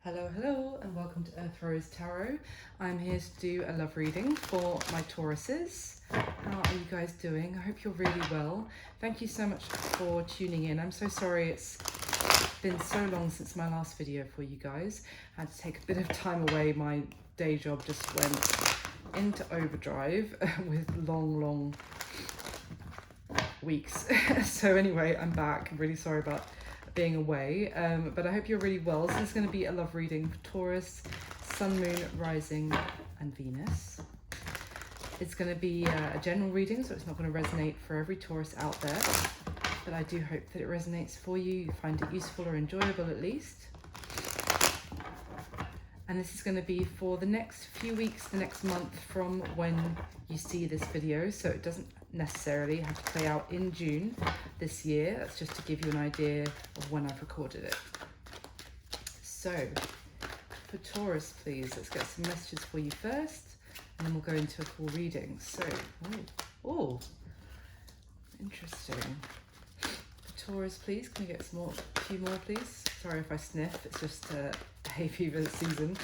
Hello, and welcome to Earth Rose Tarot. I'm here to do a love reading for my Tauruses. How are you guys doing? I hope you're really well. Thank you so much for tuning in. I'm so sorry it's been so long since my last video for you guys. I had to take a bit of time away. My day job just went into overdrive with long weeks. So anyway, I'm back. I'm really sorry about being away, but I hope you're really well. So this is going to be a love reading for Taurus, Sun, Moon, Rising and Venus. It's going to be a general reading, so it's not going to resonate for every Taurus out there, but I do hope that it resonates for you. You find it useful or enjoyable at least. And this is going to be for the next few weeks, the next month from when you see this video, so it doesn't necessarily have to play out in June this year. That's just to give you an idea of when I've recorded it. So for Taurus, please, let's get some messages for you first, and then we'll go into a full reading. So, oh, interesting. For Taurus, please, can we get a few more, please? Sorry if I sniff, it's just hay fever season.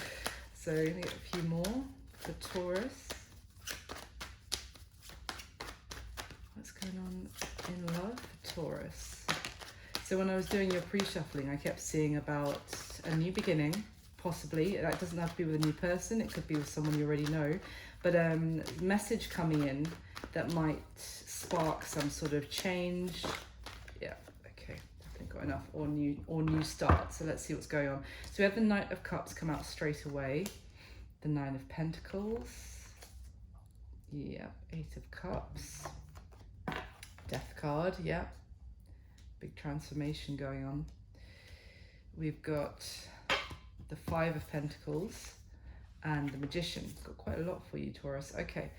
So I'm gonna get a few more for Taurus. What's going on in love for Taurus? So when I was doing your pre-shuffling, I kept seeing about a new beginning, possibly. That doesn't have to be with a new person, it could be with someone you already know. But message coming in that might spark some sort of change. Yeah, okay, definitely got enough, or new start. So let's see what's going on. So we have the Knight of Cups come out straight away. The Nine of Pentacles. Yeah, Eight of Cups. Death card, yeah. Big transformation going on. We've got the Five of Pentacles and the Magician. Got quite a lot for you, Taurus. Okay,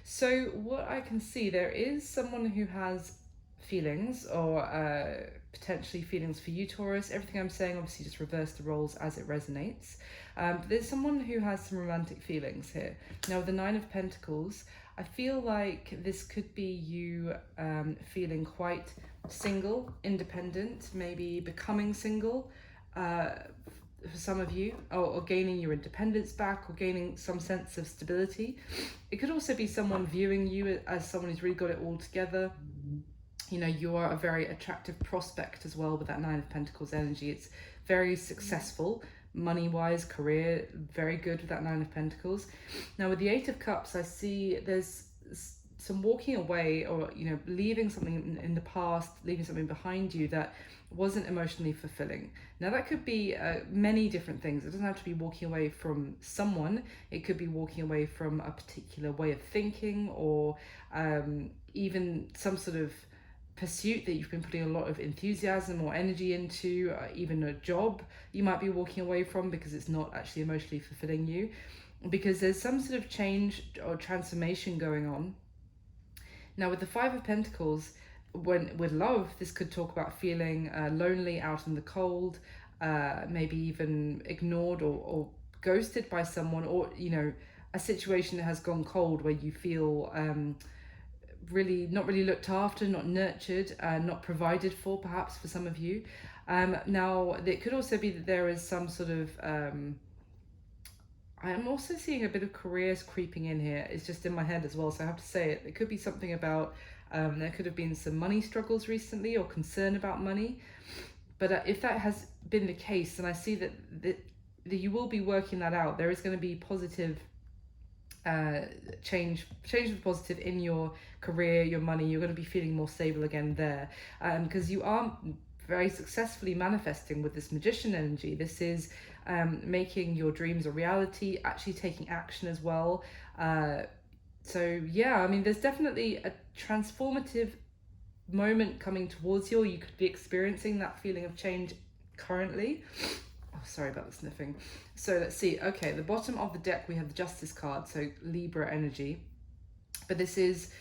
so what I can see, there is someone who has feelings, or potentially feelings for you, Taurus. Everything I'm saying, obviously, just reverse the roles as it resonates. But there's someone who has some romantic feelings here. Now, with the Nine of Pentacles, I feel like this could be you feeling quite single, independent, maybe becoming single for some of you, or gaining your independence back, or gaining some sense of stability. It could also be someone viewing you as someone who's really got it all together. You know, you are a very attractive prospect as well with that Nine of Pentacles energy. It's very successful, money-wise, career, very good with that Nine of Pentacles. Now with the Eight of Cups, I see there's some walking away, or, you know, leaving something in the past, leaving something behind you that wasn't emotionally fulfilling. Now that could be many different things. It doesn't have to be walking away from someone. It could be walking away from a particular way of thinking, or even some sort of pursuit that you've been putting a lot of enthusiasm or energy into, even a job you might be walking away from because it's not actually emotionally fulfilling you, because there's some sort of change or transformation going on. Now with the Five of Pentacles, with love, this could talk about feeling lonely, out in the cold, maybe even ignored or ghosted by someone, or, you know, a situation that has gone cold where you feel not really looked after, not nurtured, not provided for, perhaps, for some of you. Now it could also be that there is some sort of I'm also seeing a bit of careers creeping in here. It's just in my head as well, so I have to say it. It could be something about there could have been some money struggles recently, or concern about money. But if that has been the case, then I see that you will be working that out. There is going to be positive change for the positive in your career, your money. You're going to be feeling more stable again there, because you are very successfully manifesting with this Magician energy. This is making your dreams a reality, actually taking action as well. So yeah, I mean, there's definitely a transformative moment coming towards you, or you could be experiencing that feeling of change currently. Oh, sorry about the sniffing. So let's see. Okay, the bottom of the deck, we have the Justice card, so Libra energy. But this is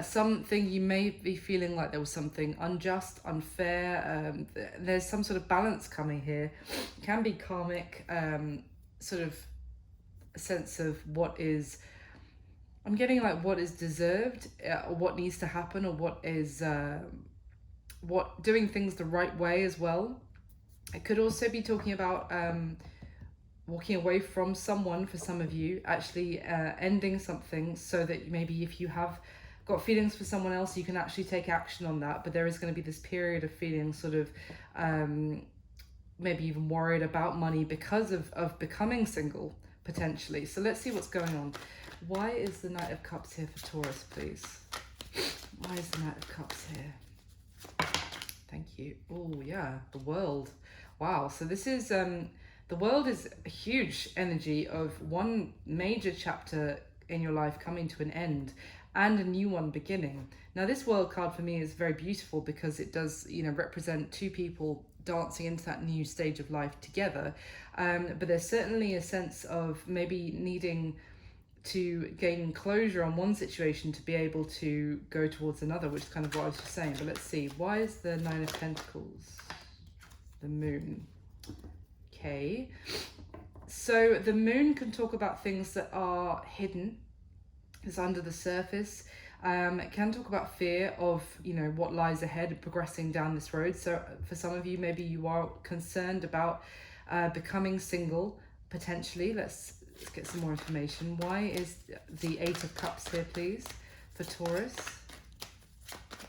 something you may be feeling like there was something unjust, unfair. There's some sort of balance coming here. It can be karmic, sort of a sense of what is, I'm getting like what is deserved, or what needs to happen, or what is doing things the right way as well. It could also be talking about walking away from someone for some of you, actually ending something so that maybe if you have got feelings for someone else, you can actually take action on that. But there is going to be this period of feeling sort of maybe even worried about money because of becoming single, potentially. So let's see what's going on. Why is the Knight of Cups here for Taurus, please? Why is the Knight of Cups here? Thank you. Oh, yeah, the World. Wow, so this is... the World is a huge energy of one major chapter in your life coming to an end and a new one beginning. Now, this World card for me is very beautiful because it does, you know, represent two people dancing into that new stage of life together. But there's certainly a sense of maybe needing to gain closure on one situation to be able to go towards another, which is kind of what I was just saying. But let's see, why is the Nine of Pentacles? The Moon. Okay, so the Moon can talk about things that are hidden, is under the surface. It can talk about fear of, you know, what lies ahead, progressing down this road. So for some of you, maybe you are concerned about becoming single, potentially. Let's get some more information. Why is the Eight of Cups here, please, for Taurus?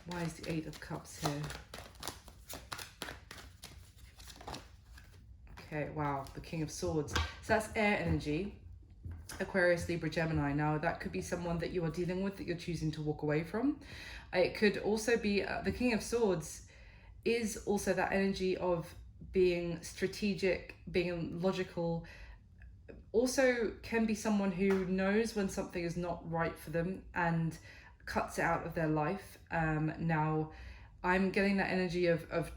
Why is the Eight of Cups here? Okay, wow, the King of Swords. So that's air energy, Aquarius, Libra, Gemini. Now, that could be someone that you are dealing with that you're choosing to walk away from. It could also be the King of Swords is also that energy of being strategic, being logical. Also can be someone who knows when something is not right for them and cuts it out of their life. Now, I'm getting that energy of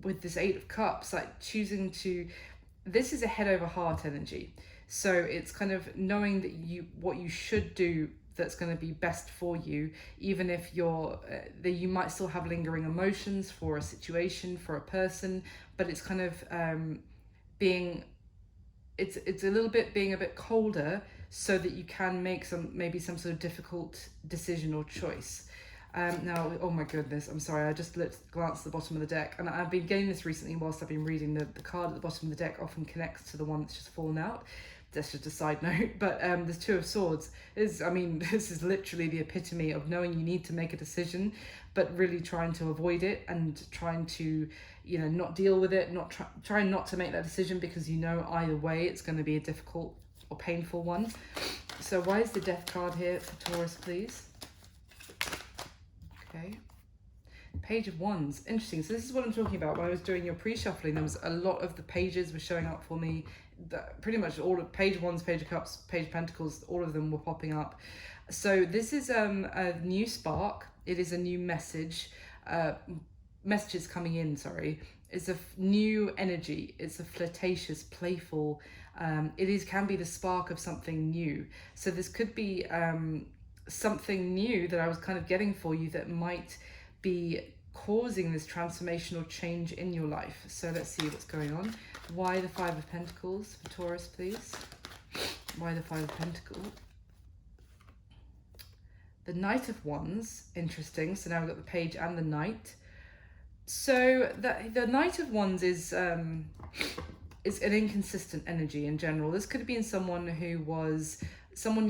with this Eight of Cups, like choosing to... This is a head over heart energy. So it's kind of knowing that what you should do that's going to be best for you, even if you're that you might still have lingering emotions for a situation, for a person, but it's kind of being... It's a little bit being a bit colder so that you can make maybe some sort of difficult decision or choice. Now, oh my goodness, I'm sorry, I just glanced at the bottom of the deck, and I've been getting this recently whilst I've been reading the card at the bottom of the deck often connects to the one that's just fallen out. That's just a side note, but there's Two of Swords. I mean, this is literally the epitome of knowing you need to make a decision, but really trying to avoid it and trying to, you know, not deal with it, trying not to make that decision because you know either way it's going to be a difficult or painful one. So why is the Death card here for Taurus, please? Okay. Page of Wands. Interesting. So this is what I'm talking about. When I was doing your pre-shuffling, there was a lot of the pages were showing up for me. Pretty much all of Page of Wands, Page of Cups, Page of Pentacles, all of them were popping up. So this is a new spark. It is a new message. Messages coming in, sorry. It's a new energy. It's a flirtatious, playful. Can be the spark of something new. So this could be something new that I was kind of getting for you that might be causing this transformational change in your life. So let's see what's going on. Why the Five of Pentacles for Taurus, please? Why the Five of Pentacles? The Knight of Wands, interesting. So now we've got the Page and the Knight. So the Knight of Wands is an inconsistent energy in general. This could have been someone who was someone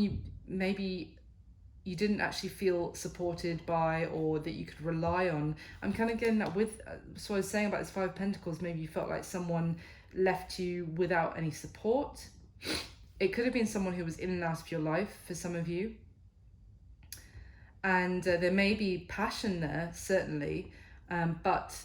you didn't actually feel supported by or that you could rely on. I'm kind of getting that with, so I was saying about this Five of Pentacles, maybe you felt like someone left you without any support. It could have been someone who was in and out of your life for some of you. And there may be passion there, certainly, but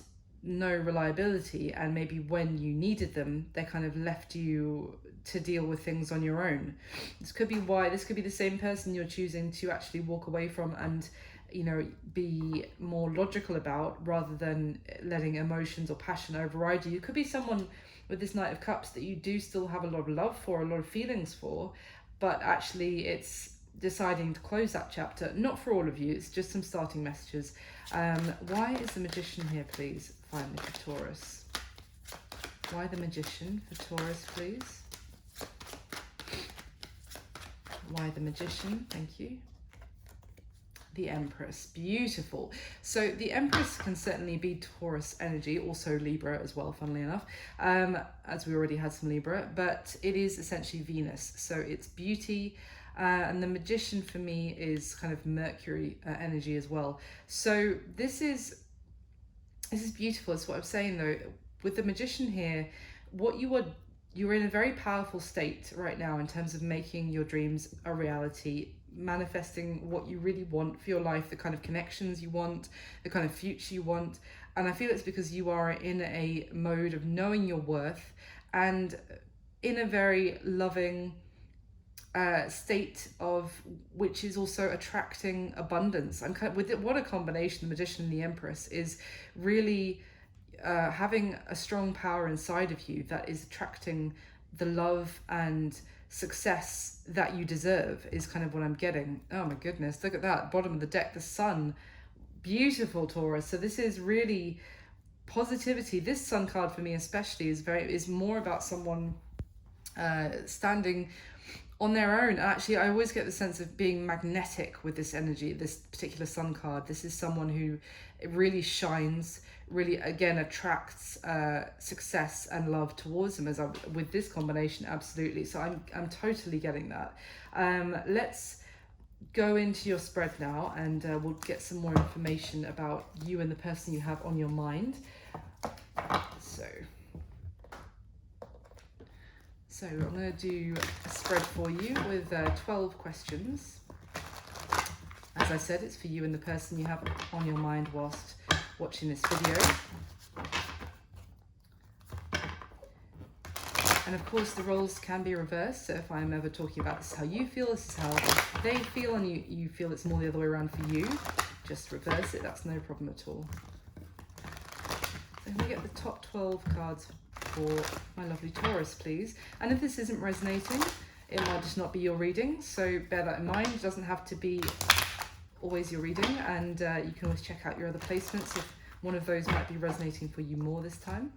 no reliability. And maybe when you needed them, they kind of left you to deal with things on your own. This could be the same person you're choosing to actually walk away from and, you know, be more logical about rather than letting emotions or passion override you. It could be someone with this Knight of Cups that you do still have a lot of love for, a lot of feelings for, but actually it's deciding to close that chapter. Not for all of you, it's just some starting messages. Why is the Magician here, please? Finally, for Taurus. Why the Magician for Taurus, please? Why the Magician? Thank you. The Empress, beautiful. So the Empress can certainly be Taurus energy, also Libra as well, funnily enough, as we already had some Libra, but it is essentially Venus. So it's beauty, and the Magician for me is kind of Mercury energy as well. So this is beautiful. It's what I'm saying though. With the Magician here, you're in a very powerful state right now in terms of making your dreams a reality, manifesting what you really want for your life, the kind of connections you want, the kind of future you want. And I feel it's because you are in a mode of knowing your worth and in a very loving state of which is also attracting abundance. I'm kind of, with it, what a combination, the Magician and the Empress is really having a strong power inside of you that is attracting the love and success that you deserve, is kind of what I'm getting. Oh my goodness, look at that, bottom of the deck, the Sun. Beautiful, Taurus. So this is really positivity. This Sun card for me especially is more about someone standing on their own. Actually, I always get the sense of being magnetic with this energy, this particular Sun card. This is someone who really shines, really again attracts success and love towards them, with this combination. Absolutely. So I'm totally getting that. Let's go into your spread now, and we'll get some more information about you and the person you have on your mind. So I'm going to do a spread for you with 12 questions. As I said, it's for you and the person you have on your mind whilst watching this video. And of course the roles can be reversed, so if I'm ever talking about this is how you feel, this is how they feel, and you feel it's more the other way around for you, just reverse it, that's no problem at all. So can we get the top 12 cards for my lovely Taurus, please? And if this isn't resonating, it might just not be your reading, so bear that in mind. It doesn't have to be always your reading, and you can always check out your other placements if one of those might be resonating for you more this time.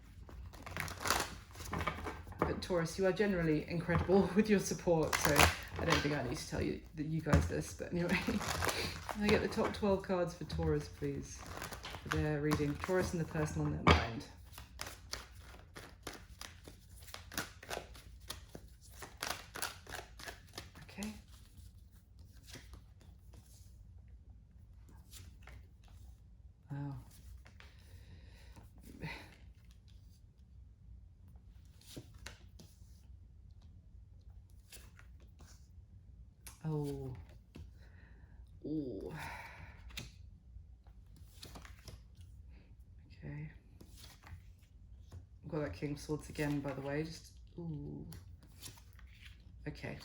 But Taurus, you are generally incredible with your support, so I don't think I need to tell you guys this, but anyway. Can I get the top 12 cards for Taurus, please, for their reading? Taurus and the person on their mind. Okay. Wow. Oh. Ooh. Okay. I've got that King of Swords again, by the way. Just ooh. Okay.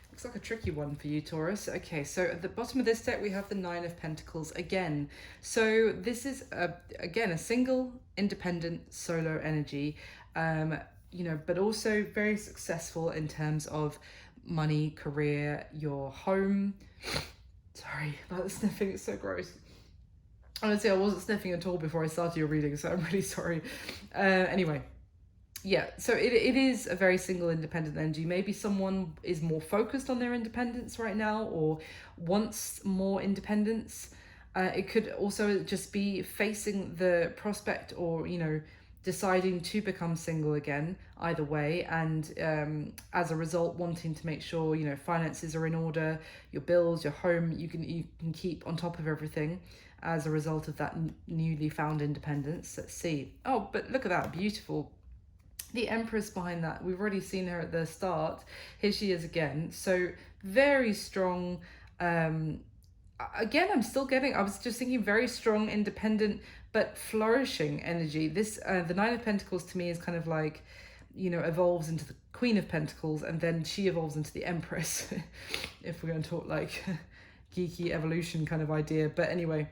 Looks like a tricky one for you, Taurus. Okay, so at the bottom of this deck we have the Nine of Pentacles again. So this is again a single, independent, solo energy. You know, but also very successful in terms of money, career, your home. Sorry about the sniffing, it's so gross. Honestly, I wasn't sniffing at all before I started your reading, so I'm really sorry. Anyway, yeah, so it is a very single, independent energy. Maybe someone is more focused on their independence right now or wants more independence. It could also just be facing the prospect or, you know, deciding to become single again, either way, and as a result wanting to make sure, you know, finances are in order, your bills, your home, you can keep on top of everything as a result of that newly found independence. Let's see. Oh, but look at that, beautiful. The Empress behind that, we've already seen her at the start. Here she is again. So very strong. Again, I'm still getting, I was just thinking very strong, independent, but flourishing energy. This, the Nine of Pentacles to me is kind of like, you know, evolves into the Queen of Pentacles, and then she evolves into the Empress, if we're going to talk like geeky evolution kind of idea. But anyway,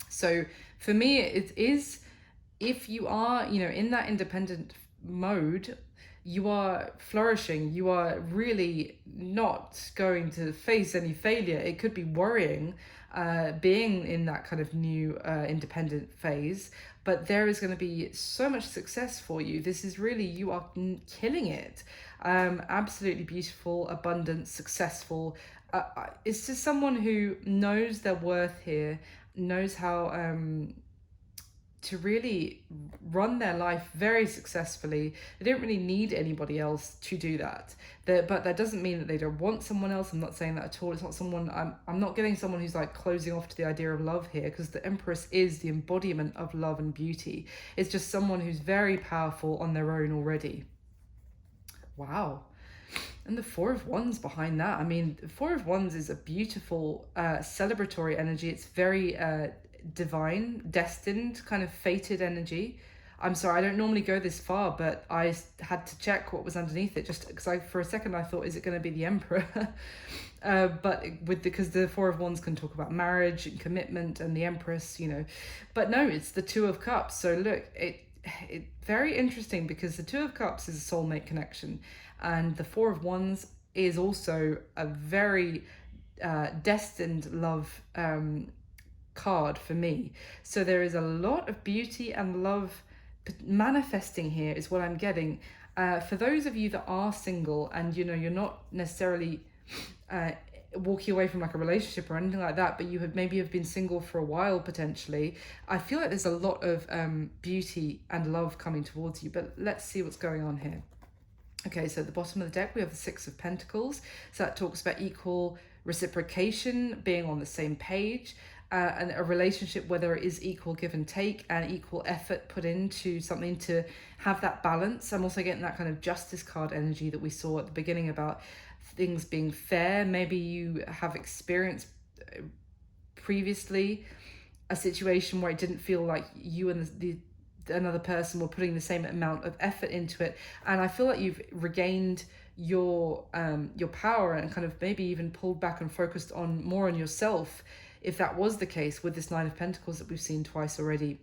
so for me, it is, if you are, you know, in that independent mode, you are flourishing, you are really not going to face any failure. It could be worrying, being in that kind of new independent phase, but there is going to be so much success for you. This is really, you are killing it. Absolutely beautiful, abundant, successful, it's just someone who knows their worth here, knows how to really run their life very successfully. They don't really need anybody else to do that. But that doesn't mean that they don't want someone else. I'm not saying that at all. It's not someone, I'm not getting someone who's like closing off to the idea of love here, because the Empress is the embodiment of love and beauty. It's just someone who's very powerful on their own already. Wow. And the Four of Wands behind that. I mean, the Four of Wands is a beautiful celebratory energy. It's very divine, destined, kind of fated energy. I'm sorry, I don't normally go this far, but I had to check what was underneath it, just because for a second I thought, is it going to be the Emperor? Because the Four of Wands can talk about marriage and commitment, and the Empress, you know. But no, it's the Two of Cups. So look, it very interesting, because the Two of Cups is a soulmate connection, and the Four of Wands is also a very destined love card for me. So there is a lot of beauty and love manifesting here, is what I'm getting. For those of you that are single, and you know, you're not necessarily walking away from like a relationship or anything like that, but you have been single for a while potentially, I feel like there's a lot of beauty and love coming towards you. But let's see what's going on here. Okay, so at the bottom of the deck we have the Six of Pentacles. So that talks about equal reciprocation, being on the same page, and a relationship where there is equal give and take and equal effort put into something to have that balance. I'm also getting that kind of Justice card energy that we saw at the beginning about things being fair. Maybe you have experienced previously a situation where it didn't feel like you and another person were putting the same amount of effort into it, and I feel like you've regained your power and kind of maybe even pulled back and focused on more on yourself, if that was the case with this Nine of Pentacles that we've seen twice already.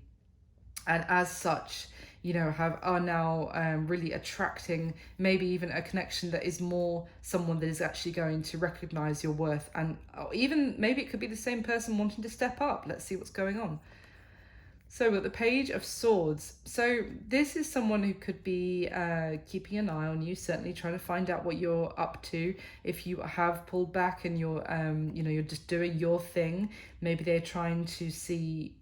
And as such, you know, are now really attracting maybe even a connection that is more someone that is actually going to recognize your worth, and even maybe it could be the same person wanting to step up. Let's see what's going on. So with the Page of Swords, so this is someone who could be keeping an eye on you, certainly trying to find out what you're up to. If you have pulled back and you're, you know, you're just doing your thing, maybe they're trying to see,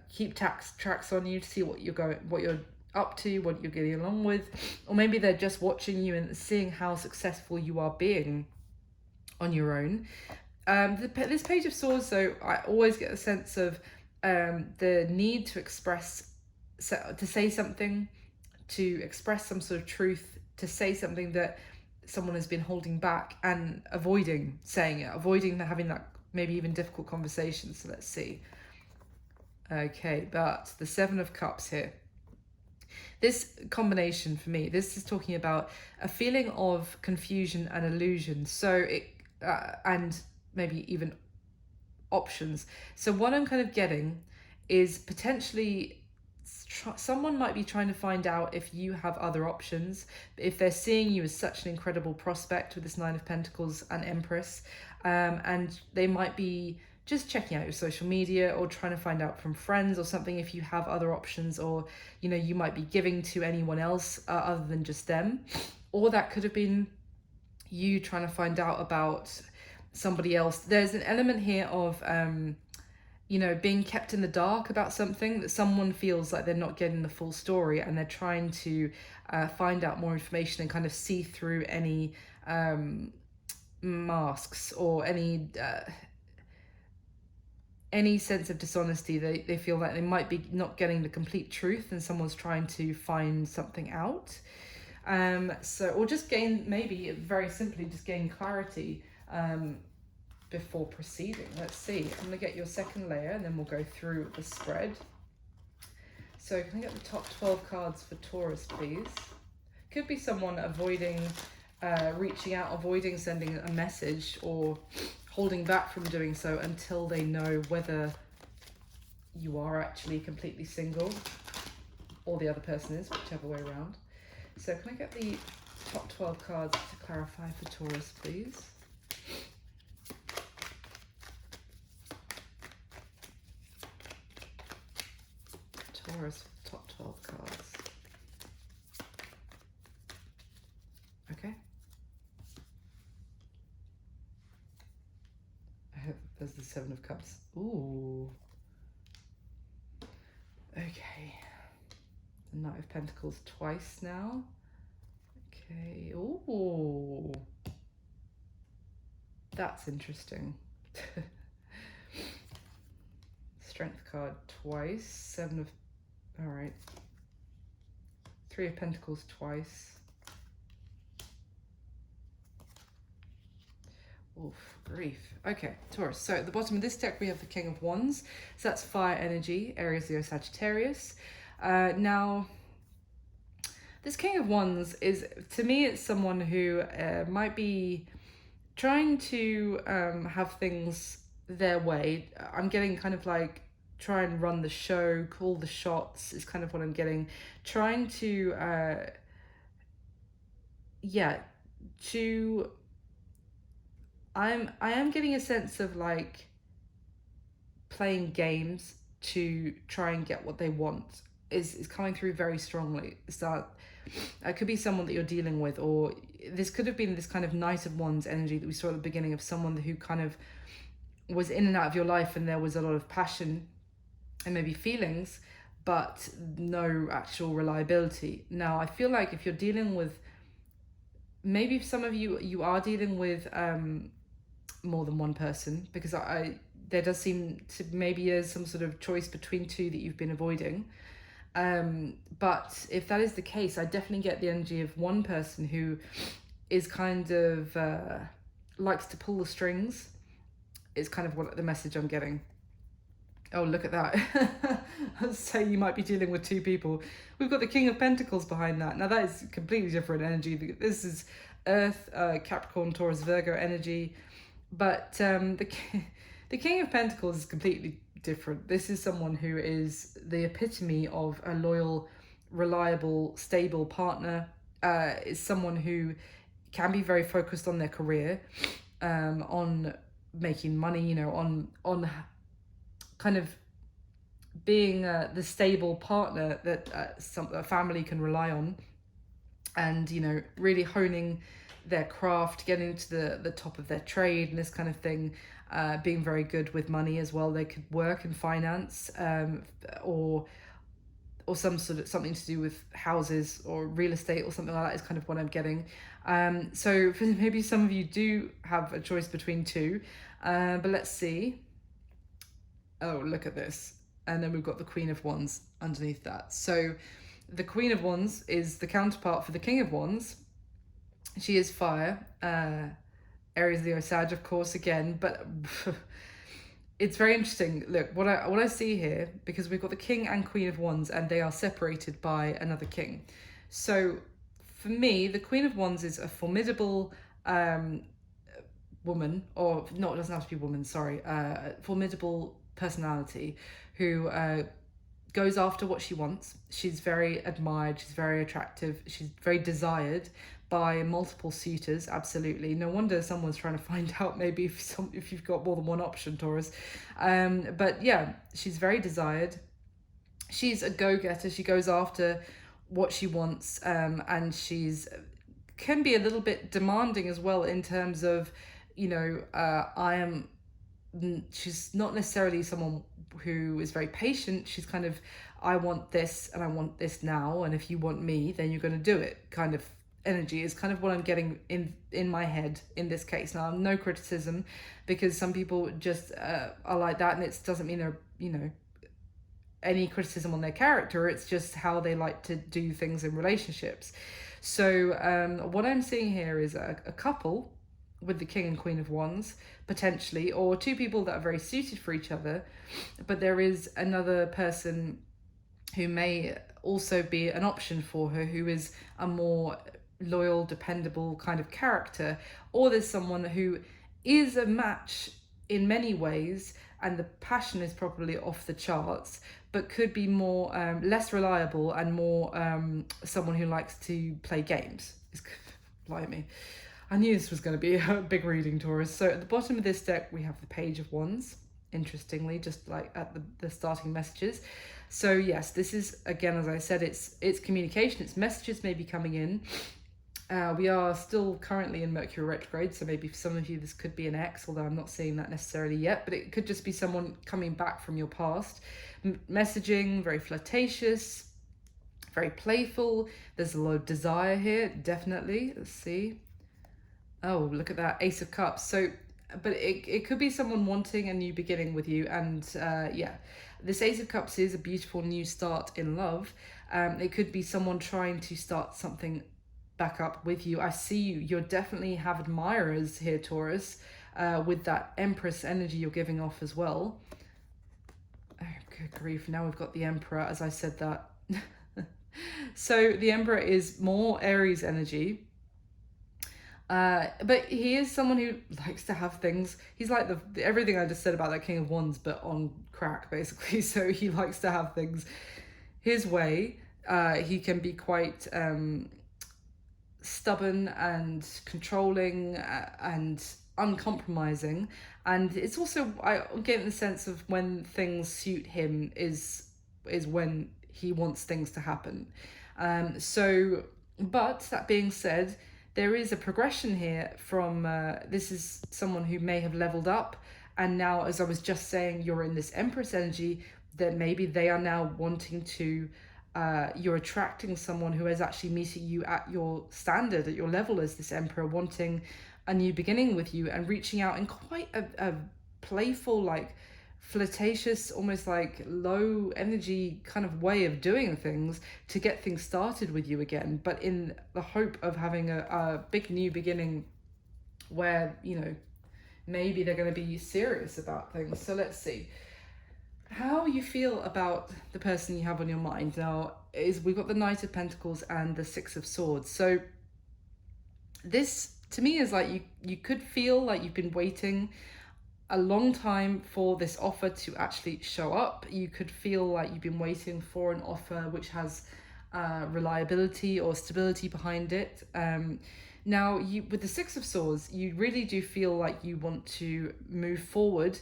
keep tracks on you to see what you're up to, what you're getting along with, or maybe they're just watching you and seeing how successful you are being on your own. This Page of Swords, though, I always get a sense of the need to to say something, to express some sort of truth, to say something that someone has been holding back and avoiding saying it, avoiding having that maybe even difficult conversation. So let's see. Okay, but the Seven of Cups here. This combination for me, this is talking about a feeling of confusion and illusion. So it, and maybe even options. So what I'm kind of getting is potentially someone might be trying to find out if you have other options, if they're seeing you as such an incredible prospect with this Nine of Pentacles and Empress, and they might be just checking out your social media or trying to find out from friends or something if you have other options, or you know, you might be giving to anyone else other than just them. Or that could have been you trying to find out about somebody else. There's an element here of you know, being kept in the dark about something, that someone feels like they're not getting the full story, and they're trying to find out more information and kind of see through any masks or any sense of dishonesty. They feel like they might be not getting the complete truth, and someone's trying to find something out. So, or just gain, maybe very simply just gain clarity before proceeding. Let's see. I'm going to get your second layer and then we'll go through the spread. So can I get the top 12 cards for Taurus, please? Could be someone avoiding reaching out, avoiding sending a message, or holding back from doing so until they know whether you are actually completely single or the other person is, whichever way around. So can I get the top 12 cards to clarify for Taurus, please? Taurus, top 12 cards. Okay. There's the Seven of Cups. Ooh. Okay. The Knight of Pentacles twice now. Okay. Ooh. That's interesting. Strength card twice. Seven of... Alright. Three of Pentacles twice. Oof, grief. Okay, Taurus. So at the bottom of this deck, we have the King of Wands. So that's fire energy, Aries, Leo, Sagittarius. Now, this King of Wands is, to me, it's someone who might be trying to have things their way. I'm getting kind of like try and run the show, call the shots is kind of what I'm getting. Trying to, I am getting a sense of like playing games to try and get what they want is coming through very strongly. So it could be someone that you're dealing with, or this could have been this kind of Knight of Wands energy that we saw at the beginning of someone who kind of was in and out of your life and there was a lot of passion and maybe feelings, but no actual reliability. Now, I feel like if you're dealing with, maybe some of you are dealing with more than one person, because there does seem to maybe there's some sort of choice between two that you've been avoiding. But if that is the case, I definitely get the energy of one person who is kind of likes to pull the strings, is kind of what the message I'm getting. Oh, look at that. I'd say you might be dealing with two people. We've got the King of Pentacles behind that. Now that is completely different energy. This is Earth, Capricorn, Taurus, Virgo energy. But the King of Pentacles is completely different. This is someone who is the epitome of a loyal, reliable, stable partner. Is someone who can be very focused on their career, on making money, you know, on kind of being the stable partner that a family can rely on, and, you know, really honing their craft, getting to the top of their trade and this kind of thing, being very good with money as well. They could work in finance, or some sort of something to do with houses or real estate or something like that is kind of what I'm getting. So for maybe some of you do have a choice between two, but let's see. Oh, look at this. And then we've got the Queen of Wands underneath that. So the Queen of Wands is the counterpart for the King of Wands. She is fire, Aries, Leo, Sag, of course, again, but it's very interesting. Look, what I see here, because we've got the King and Queen of Wands and they are separated by another king. So for me, the Queen of Wands is a formidable woman, or not, it doesn't have to be woman, sorry, formidable personality who goes after what she wants. She's very admired, she's very attractive, she's very desired by multiple suitors, absolutely. No wonder someone's trying to find out maybe if you've got more than one option, Taurus. But yeah, she's very desired. She's a go-getter, she goes after what she wants, and she's can be a little bit demanding as well in terms of, you know, she's not necessarily someone who is very patient. She's kind of, I want this and I want this now, and if you want me, then you're going to do it kind of energy is kind of what I'm getting in my head in this case. Now, no criticism, because some people just are like that, and it doesn't mean they're, you know, any criticism on their character. It's just how they like to do things in relationships. So what I'm seeing here is a couple with the King and Queen of Wands, potentially, or two people that are very suited for each other, but there is another person who may also be an option for her, who is a more loyal, dependable kind of character, or there's someone who is a match in many ways and the passion is probably off the charts, but could be more less reliable and more someone who likes to play games. Blimey, I knew this was going to be a big reading, Taurus. So at the bottom of this deck, we have the Page of Wands, interestingly, just like at the starting messages. So yes, this is, again, as I said, it's communication, it's messages maybe coming in. We are still currently in Mercury retrograde, so maybe for some of you this could be an ex, although I'm not seeing that necessarily yet, but it could just be someone coming back from your past. Messaging, very flirtatious, very playful. There's a lot of desire here, definitely. Let's see. Oh, look at that, Ace of Cups. So, but it could be someone wanting a new beginning with you. And yeah, this Ace of Cups is a beautiful new start in love. It could be someone trying to start something back up with you. I see you. You definitely have admirers here, Taurus, with that Empress energy you're giving off as well. Oh, good grief. Now we've got the Emperor, as I said that. So the Emperor is more Aries energy. But he is someone who likes to have things. He's like everything I just said about that King of Wands, but on crack, basically. So he likes to have things his way. He can be quite stubborn and controlling and uncompromising. And it's also, I get the sense of when things suit him is when he wants things to happen. But that being said, there is a progression here from this is someone who may have leveled up, and now, as I was just saying, you're in this Empress energy, that maybe they are now wanting to you're attracting someone who is actually meeting you at your standard, at your level as this Emperor, wanting a new beginning with you and reaching out in quite a playful, like flirtatious, almost like low energy kind of way of doing things to get things started with you again, but in the hope of having a big new beginning where, you know, maybe they're going to be serious about things. So let's see how you feel about the person you have on your mind. Now, we've got the Knight of Pentacles and the Six of Swords. So this to me is like you could feel like you've been waiting a long time for this offer to actually show up. You could feel like you've been waiting for an offer which has reliability or stability behind it. Now, with the Six of Swords, you really do feel like you want to move forward.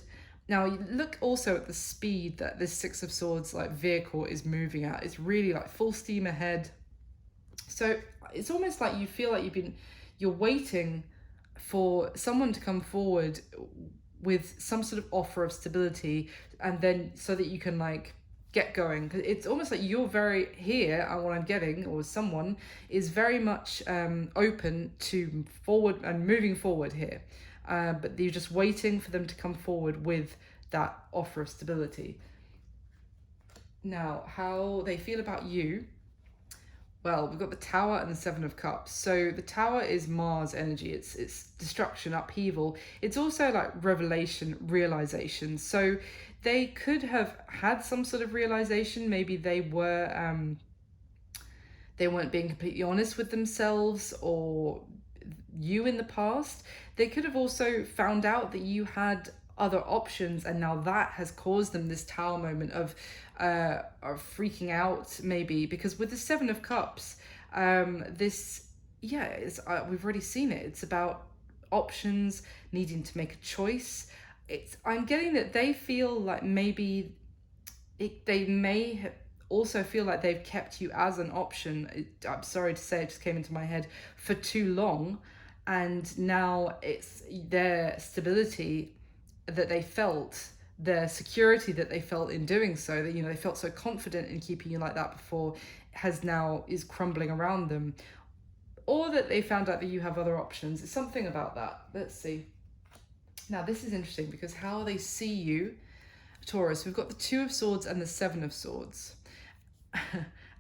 Now, you look also at the speed that this Six of Swords like vehicle is moving at. It's really like full steam ahead. So it's almost like you feel like you're waiting for someone to come forward with some sort of offer of stability, and then so that you can like get going. It's almost like you're very here, and what I'm getting, or someone is very much open to forward and moving forward here, but you're just waiting for them to come forward with that offer of stability. Now, how they feel about you. Well, we've got the Tower and the Seven of Cups. So the Tower is Mars energy. It's destruction, upheaval. It's also like revelation, realization. So they could have had some sort of realization. Maybe they weren't being completely honest with themselves or you in the past. They could have also found out that you had other options, and now that has caused them this Tower moment of freaking out, maybe, because with the Seven of Cups, we've already seen it. It's about options, needing to make a choice. I'm getting that they feel like maybe they may also feel like they've kept you as an option. I'm sorry to say, it just came into my head, for too long, and now it's their stability that they felt, the security that they felt in doing so, that, you know, they felt so confident in keeping you like that before, is crumbling around them, or that they found out that you have other options. It's something about that. Let's see. Now this is interesting because how they see you, Taurus. We've got the Two of Swords and the Seven of Swords.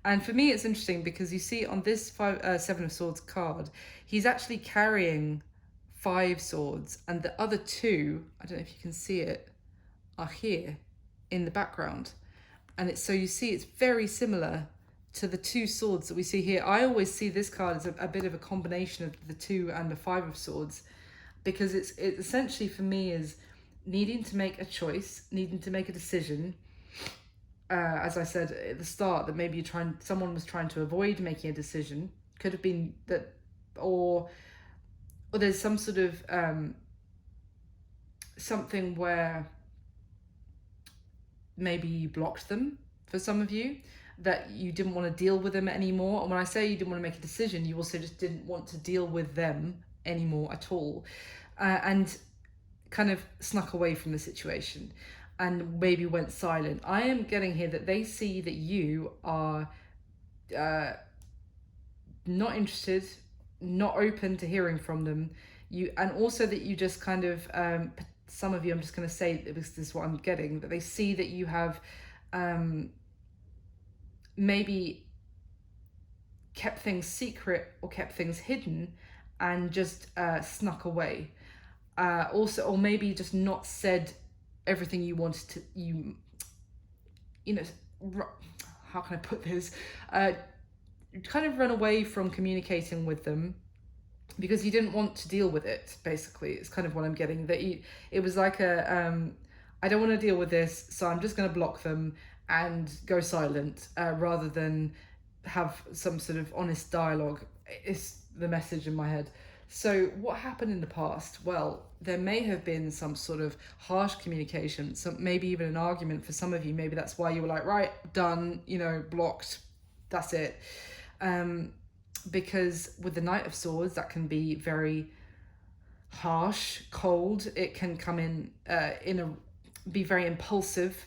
And for me it's interesting because you see on this Seven of Swords card, he's actually carrying 5 swords, and the other 2, I don't know if you can see it, are here in the background. And it's, so you see it's very similar to the 2 swords that we see here. I always see this card as a bit of a combination of the 2 and the 5 of swords, because it essentially for me is needing to make a choice, needing to make a decision. As I said at the start, that maybe someone was trying to avoid making a decision. Could have been that, or there's some sort of something where maybe you blocked them, for some of you. that you didn't want to deal with them anymore. And when I say you didn't want to make a decision, you also just didn't want to deal with them anymore at all, and kind of snuck away from the situation and maybe went silent. I am getting here that they see that you are not interested, not open to hearing from them. And also that you just kind of, some of you, I'm just going to say, because this is what I'm getting, that they see that you have maybe kept things secret or kept things hidden and just snuck away. Also, or maybe just not said everything you wanted to, you know, how can I put this? Kind of run away from communicating with them because you didn't want to deal with it, basically. It's kind of what I'm getting, that it was like I don't want to deal with this, so I'm just going to block them and go silent, rather than have some sort of honest dialogue. It's the message in my head. So what happened in the past? Well, there may have been some sort of harsh communication, maybe even an argument for some of you. Maybe that's why you were like, right, done, blocked, that's it. Because with the Knight of Swords, that can be very harsh, cold. It can come be very impulsive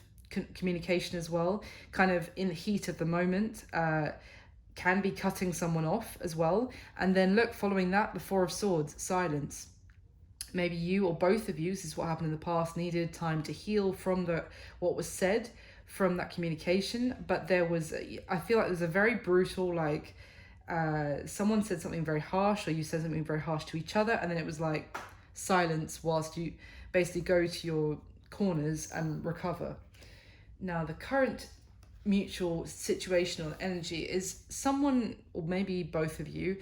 communication as well, kind of in the heat of the moment. Can be cutting someone off as well. And then look, following that, the Four of Swords, silence. Maybe you or both of you, this is what happened in the past, needed time to heal from what was said, from that communication. But I feel like there's a very brutal, someone said something very harsh, or you said something very harsh to each other, and then it was like silence whilst you basically go to your corners and recover. Now, the current mutual situational energy is someone, or maybe both of you,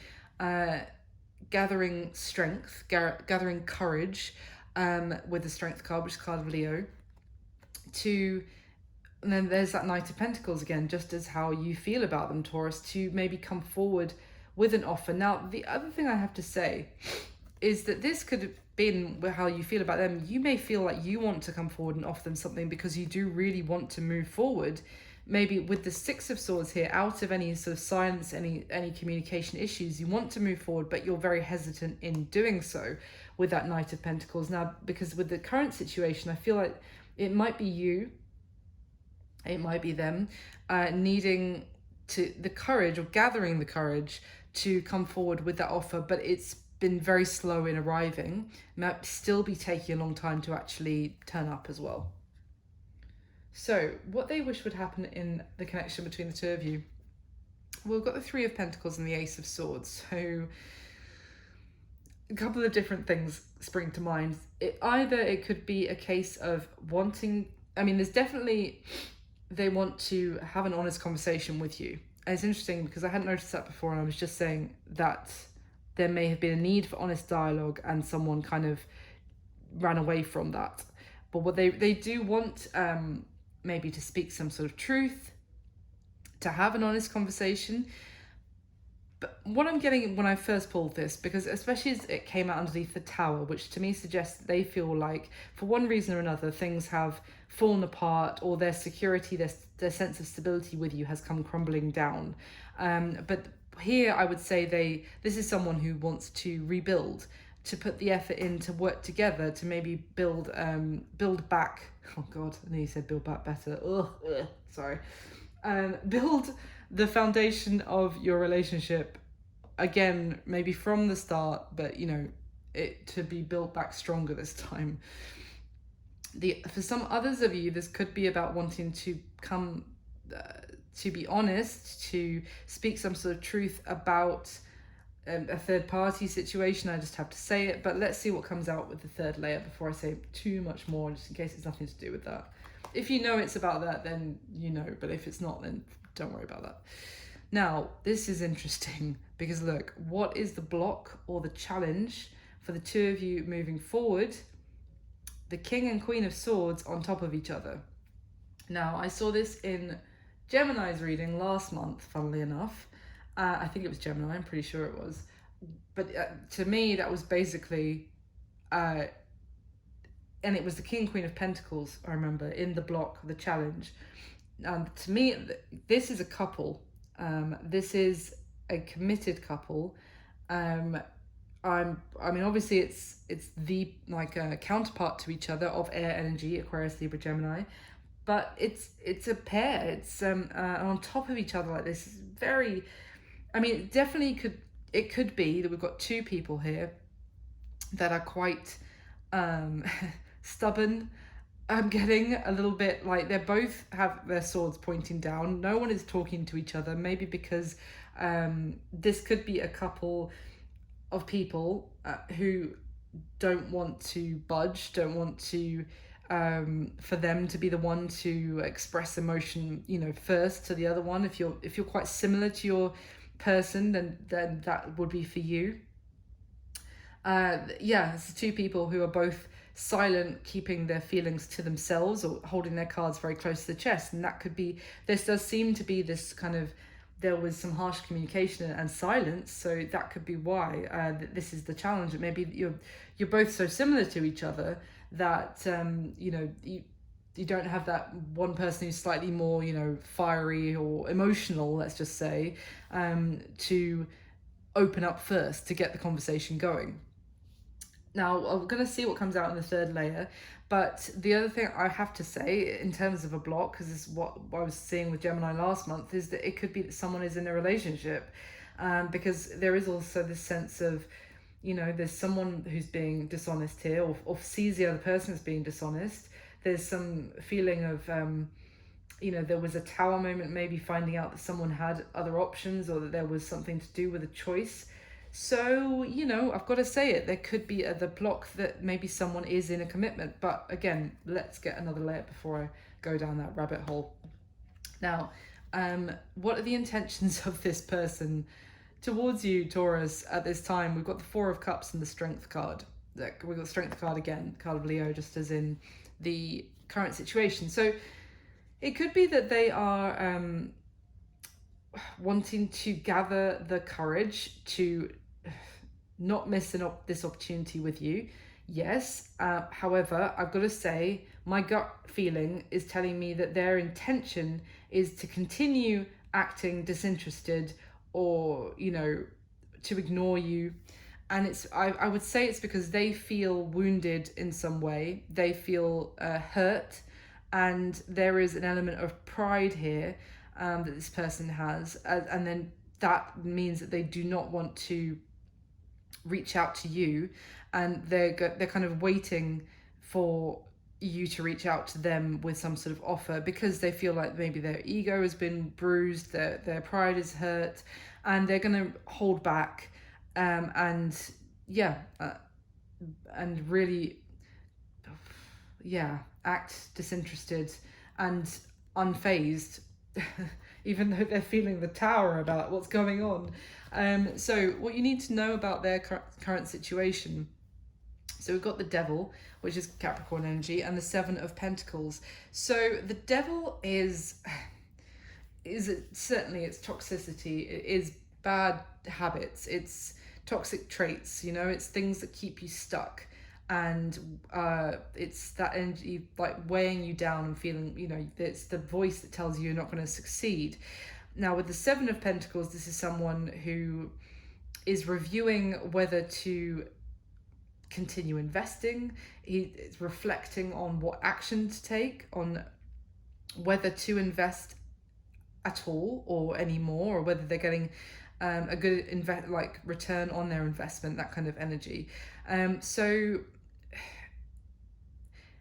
gathering strength, gathering courage, with the Strength card, which is card of Leo, and then there's that Knight of Pentacles again, just as how you feel about them, Taurus, to maybe come forward with an offer. Now, the other thing I have to say is that this could have been how you feel about them. You may feel like you want to come forward and offer them something because you do really want to move forward. Maybe with the Six of Swords here, out of any sort of silence, any communication issues, you want to move forward, but you're very hesitant in doing so with that Knight of Pentacles. Now, because with the current situation, I feel like it might be you, it might be them, needing the courage, or gathering the courage to come forward with that offer, but it's been very slow in arriving. It might still be taking a long time to actually turn up as well. So what they wish would happen in the connection between the two of you. Well, we've got the Three of Pentacles and the Ace of Swords. So a couple of different things spring to mind. It could be a case of wanting, there's definitely, they want to have an honest conversation with you. And it's interesting because I hadn't noticed that before, and I was just saying that there may have been a need for honest dialogue and someone kind of ran away from that. But what they do want, maybe to speak some sort of truth, to have an honest conversation. But what I'm getting when I first pulled this, because especially as it came out underneath the Tower, which to me suggests that they feel like for one reason or another things have fallen apart, or their security, their sense of stability with you has come crumbling down. But here I would say this is someone who wants to rebuild, to put the effort in to work together to maybe build back. Oh God, I know you said build back better. Sorry. Build the foundation of your relationship again, maybe from the start, but it to be built back stronger this time. For some others of you, this could be about wanting to come to be honest, to speak some sort of truth about a third party situation. I just have to say it, but let's see what comes out with the third layer before I say too much more, just in case it's nothing to do with that. If you know it's about that, then but if it's not, then don't worry about that. Now, this is interesting because look, what is the block or the challenge for the two of you moving forward? The King and Queen of Swords on top of each other. Now, I saw this in Gemini's reading last month, funnily enough. I think it was Gemini, I'm pretty sure it was. But to me, that was basically, and it was the King, Queen of Pentacles, I remember, in the block, the challenge. To me, this is a couple. This is a committed couple. I mean, obviously, it's the like a counterpart to each other of air energy, Aquarius, Libra, Gemini, but it's a pair. It's on top of each other like this. It's very. I mean, it could be that we've got two people here that are quite stubborn. I'm getting a little bit like they both have their swords pointing down. No one is talking to each other. Maybe because this could be a couple of people who don't want to budge, don't want to for them to be the one to express emotion, first to the other one. If you're quite similar to your person, then that would be for you. It's two people who are both silent, keeping their feelings to themselves or holding their cards very close to the chest. And that could be, this does seem to be this kind of, there was some harsh communication and silence, so that could be why this is the challenge. That maybe you're both so similar to each other that you don't have that one person who's slightly more fiery or emotional, let's just say, to open up first to get the conversation going. Now, I'm going to see what comes out in the third layer, but the other thing I have to say in terms of a block, because this is what I was seeing with Gemini last month, is that it could be that someone is in a relationship, because there is also this sense of, there's someone who's being dishonest here or sees the other person as being dishonest. There's some feeling of, there was a tower moment, maybe finding out that someone had other options or that there was something to do with a choice. So, I've got to say it, there could be the block that maybe someone is in a commitment. But again, let's get another layer before I go down that rabbit hole. Now, what are the intentions of this person towards you, Taurus, at this time? We've got the Four of Cups and the Strength card. We've got the Strength card again, card of Leo, just as in the current situation. So it could be that they are wanting to gather the courage to not miss this opportunity with you. Yes, however, I've got to say, my gut feeling is telling me that their intention is to continue acting disinterested or, to ignore you. And I would say it's because they feel wounded in some way. They feel hurt. And there is an element of pride here that this person has. And then that means that they do not want to reach out to you. And they're kind of waiting for you to reach out to them with some sort of offer, because they feel like maybe their ego has been bruised, their pride is hurt, and they're going to hold back and really act disinterested and unfazed even though they're feeling the tower about what's going on. So what you need to know about their current situation. So we've got the Devil, which is Capricorn energy, and the Seven of Pentacles. So the Devil is certainly its toxicity. It is bad habits. It's toxic traits. It's things that keep you stuck, and it's that energy like weighing you down and feeling. It's the voice that tells you you're not going to succeed. Now with the Seven of Pentacles, this is someone who is reviewing whether to continue investing. He's reflecting on what action to take, on whether to invest at all or any more, or whether they're getting a good return on their investment, that kind of energy. So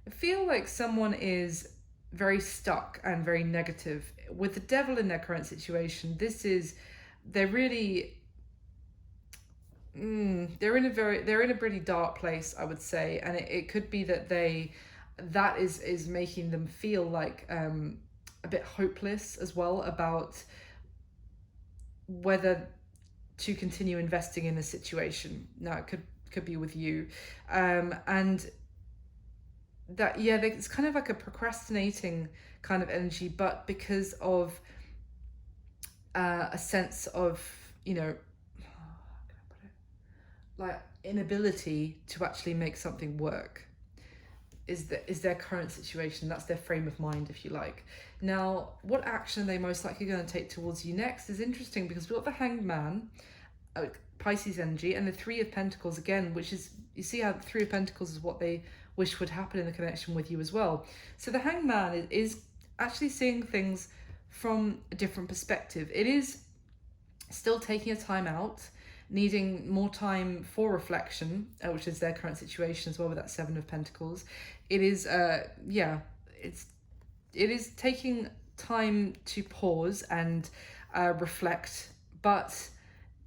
I feel like someone is very stuck and very negative. With the Devil in their current situation, they're really they're in a pretty dark place, I would say, and it could be that that is making them feel like a bit hopeless as well about whether to continue investing in a situation. Now it could be with you, and that it's kind of like a procrastinating kind of energy, but because of a sense of like inability to actually make something work. is their current situation. That's their frame of mind, if you like. Now, what action are they most likely going to take towards you next is interesting, because we've got the Hanged Man, Pisces energy, and the Three of Pentacles again, which is, you see how the Three of Pentacles is what they wish would happen in the connection with you as well. So the Hanged Man is actually seeing things from a different perspective. It is still taking a time out, needing more time for reflection, which is their current situation as well with that Seven of Pentacles. It is, it is taking time to pause and reflect, but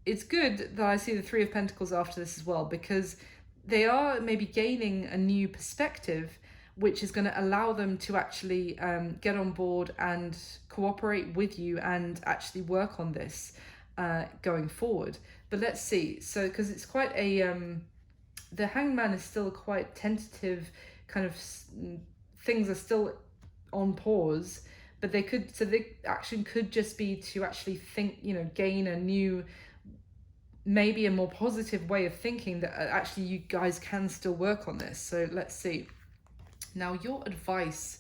it's good that I see the Three of Pentacles after this as well, because they are maybe gaining a new perspective, which is going to allow them to actually get on board and cooperate with you and actually work on this going forward. But let's see. So, because it's quite a, the Hanged Man is still quite tentative, kind of things are still on pause, but they could, so the action could just be to actually think, you know, gain a new, maybe a more positive way of thinking that actually you guys can still work on this. So let's see. Now, your advice,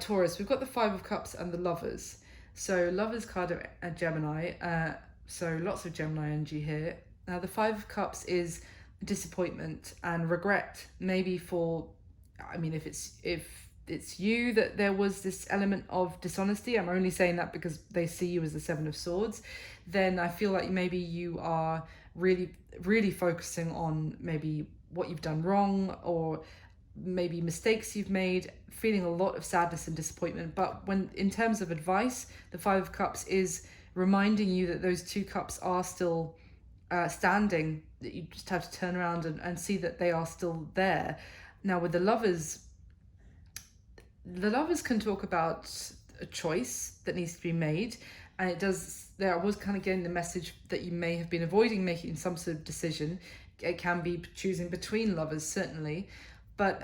Taurus, we've got the Five of Cups and the Lovers. So Lovers card of Gemini, so lots of Gemini energy here. Now, the Five of Cups is disappointment and regret, maybe for, I mean, if it's you that there was this element of dishonesty, I'm only saying that because they see you as the Seven of Swords, then I feel like maybe you are really, really focusing on maybe what you've done wrong, or maybe mistakes you've made, feeling a lot of sadness and disappointment. But when, in terms of advice, the Five of Cups is reminding you that those two cups are still standing, that you just have to turn around and see that they are still there. Now, with the Lovers can talk about a choice that needs to be made, and it does, there I was kind of getting the message that you may have been avoiding making some sort of decision. It can be choosing between lovers, certainly, but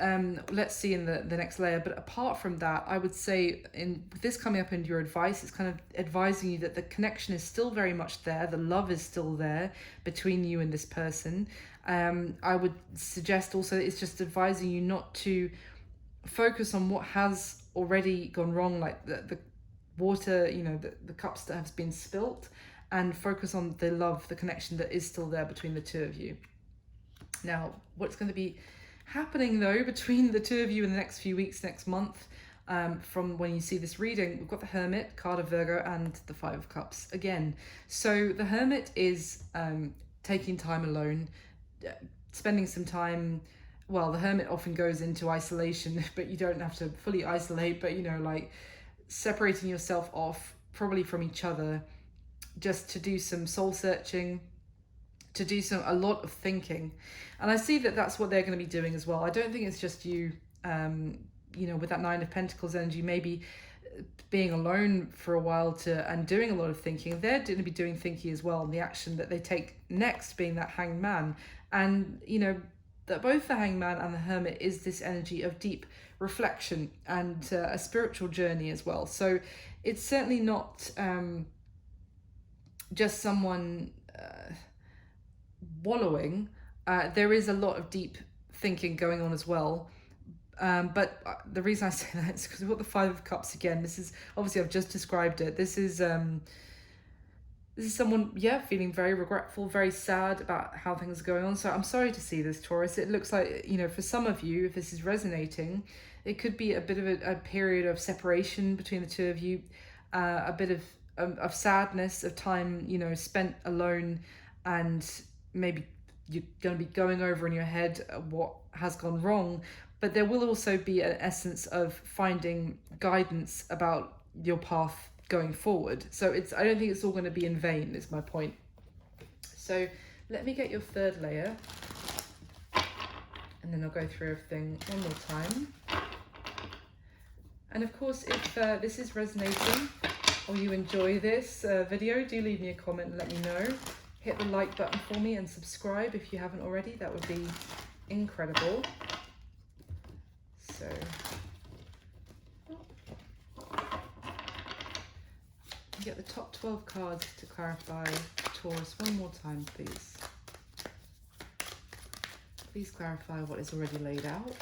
let's see in the next layer. But apart from that, I would say, in this coming up in your advice, it's kind of advising you that the connection is still very much there, the love is still there between you and this person. I would suggest also it's just advising you not to focus on what has already gone wrong, like the water, you know, the cups that have been spilt, and focus on the love, the connection that is still there between the two of you. Now, what's going to be happening though between the two of you in the next few weeks, next month, from when you see this reading, we've got the Hermit card of Virgo and the Five of Cups again. So the Hermit is taking time alone, spending some time. Well, the Hermit often goes into isolation, but you don't have to fully isolate, but, you know, like separating yourself off probably from each other, just to do some soul searching, to do a lot of thinking. And I see that that's what they're going to be doing as well. I don't think it's just you, you know, with that Nine of Pentacles energy, maybe being alone for a while and doing a lot of thinking. They're going to be doing thinking as well, and the action that they take next being that Hanged Man. And, you know, that both the Hanged Man and the Hermit is this energy of deep reflection and a spiritual journey as well. So it's certainly not just someone wallowing. There is a lot of deep thinking going on as well. But the reason I say that is because we've got the Five of Cups again. This is, obviously I've just described it. This is someone, feeling very regretful, very sad about how things are going on. So I'm sorry to see this, Taurus. It looks like, you know, for some of you, if this is resonating, it could be a bit of a period of separation between the two of you, a bit of sadness, of time, you know, spent alone, and maybe you're going to be going over in your head what has gone wrong. But there will also be an essence of finding guidance about your path going forward. So I don't think it's all going to be in vain, is my point. So let me get your third layer, and then I'll go through everything one more time. And of course, if this is resonating or you enjoy this video, do leave me a comment and let me know. Hit the like button for me and subscribe if you haven't already. That would be incredible. So get the top 12 cards to clarify, Taurus, one more time, please. Please clarify what is already laid out.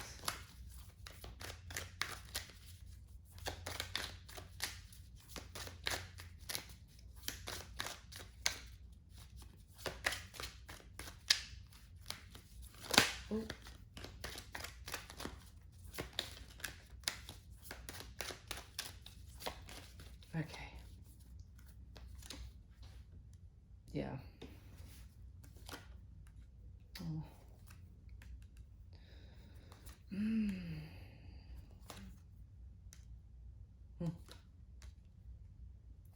Oh. Mm.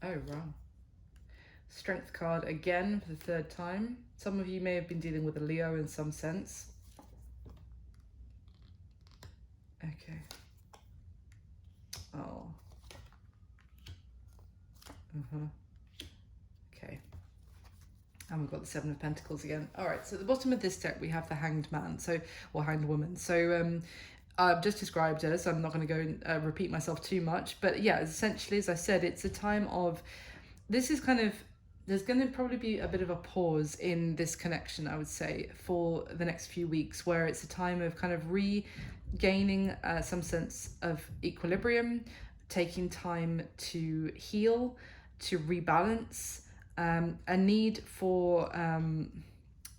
Oh, wow. Strength card again for the third time. Some of you may have been dealing with a Leo in some sense. Okay. Oh. Okay. And we've got the Seven of Pentacles again. All right, so at the bottom of this deck, we have the Hanged Man, or Hanged Woman. So I've just described her, so I'm not going to go and repeat myself too much. But yeah, essentially, as I said, it's a time of, this is kind of, there's going to probably be a bit of a pause in this connection, I would say, for the next few weeks, where it's a time of kind of regaining some sense of equilibrium, taking time to heal, to rebalance, a need for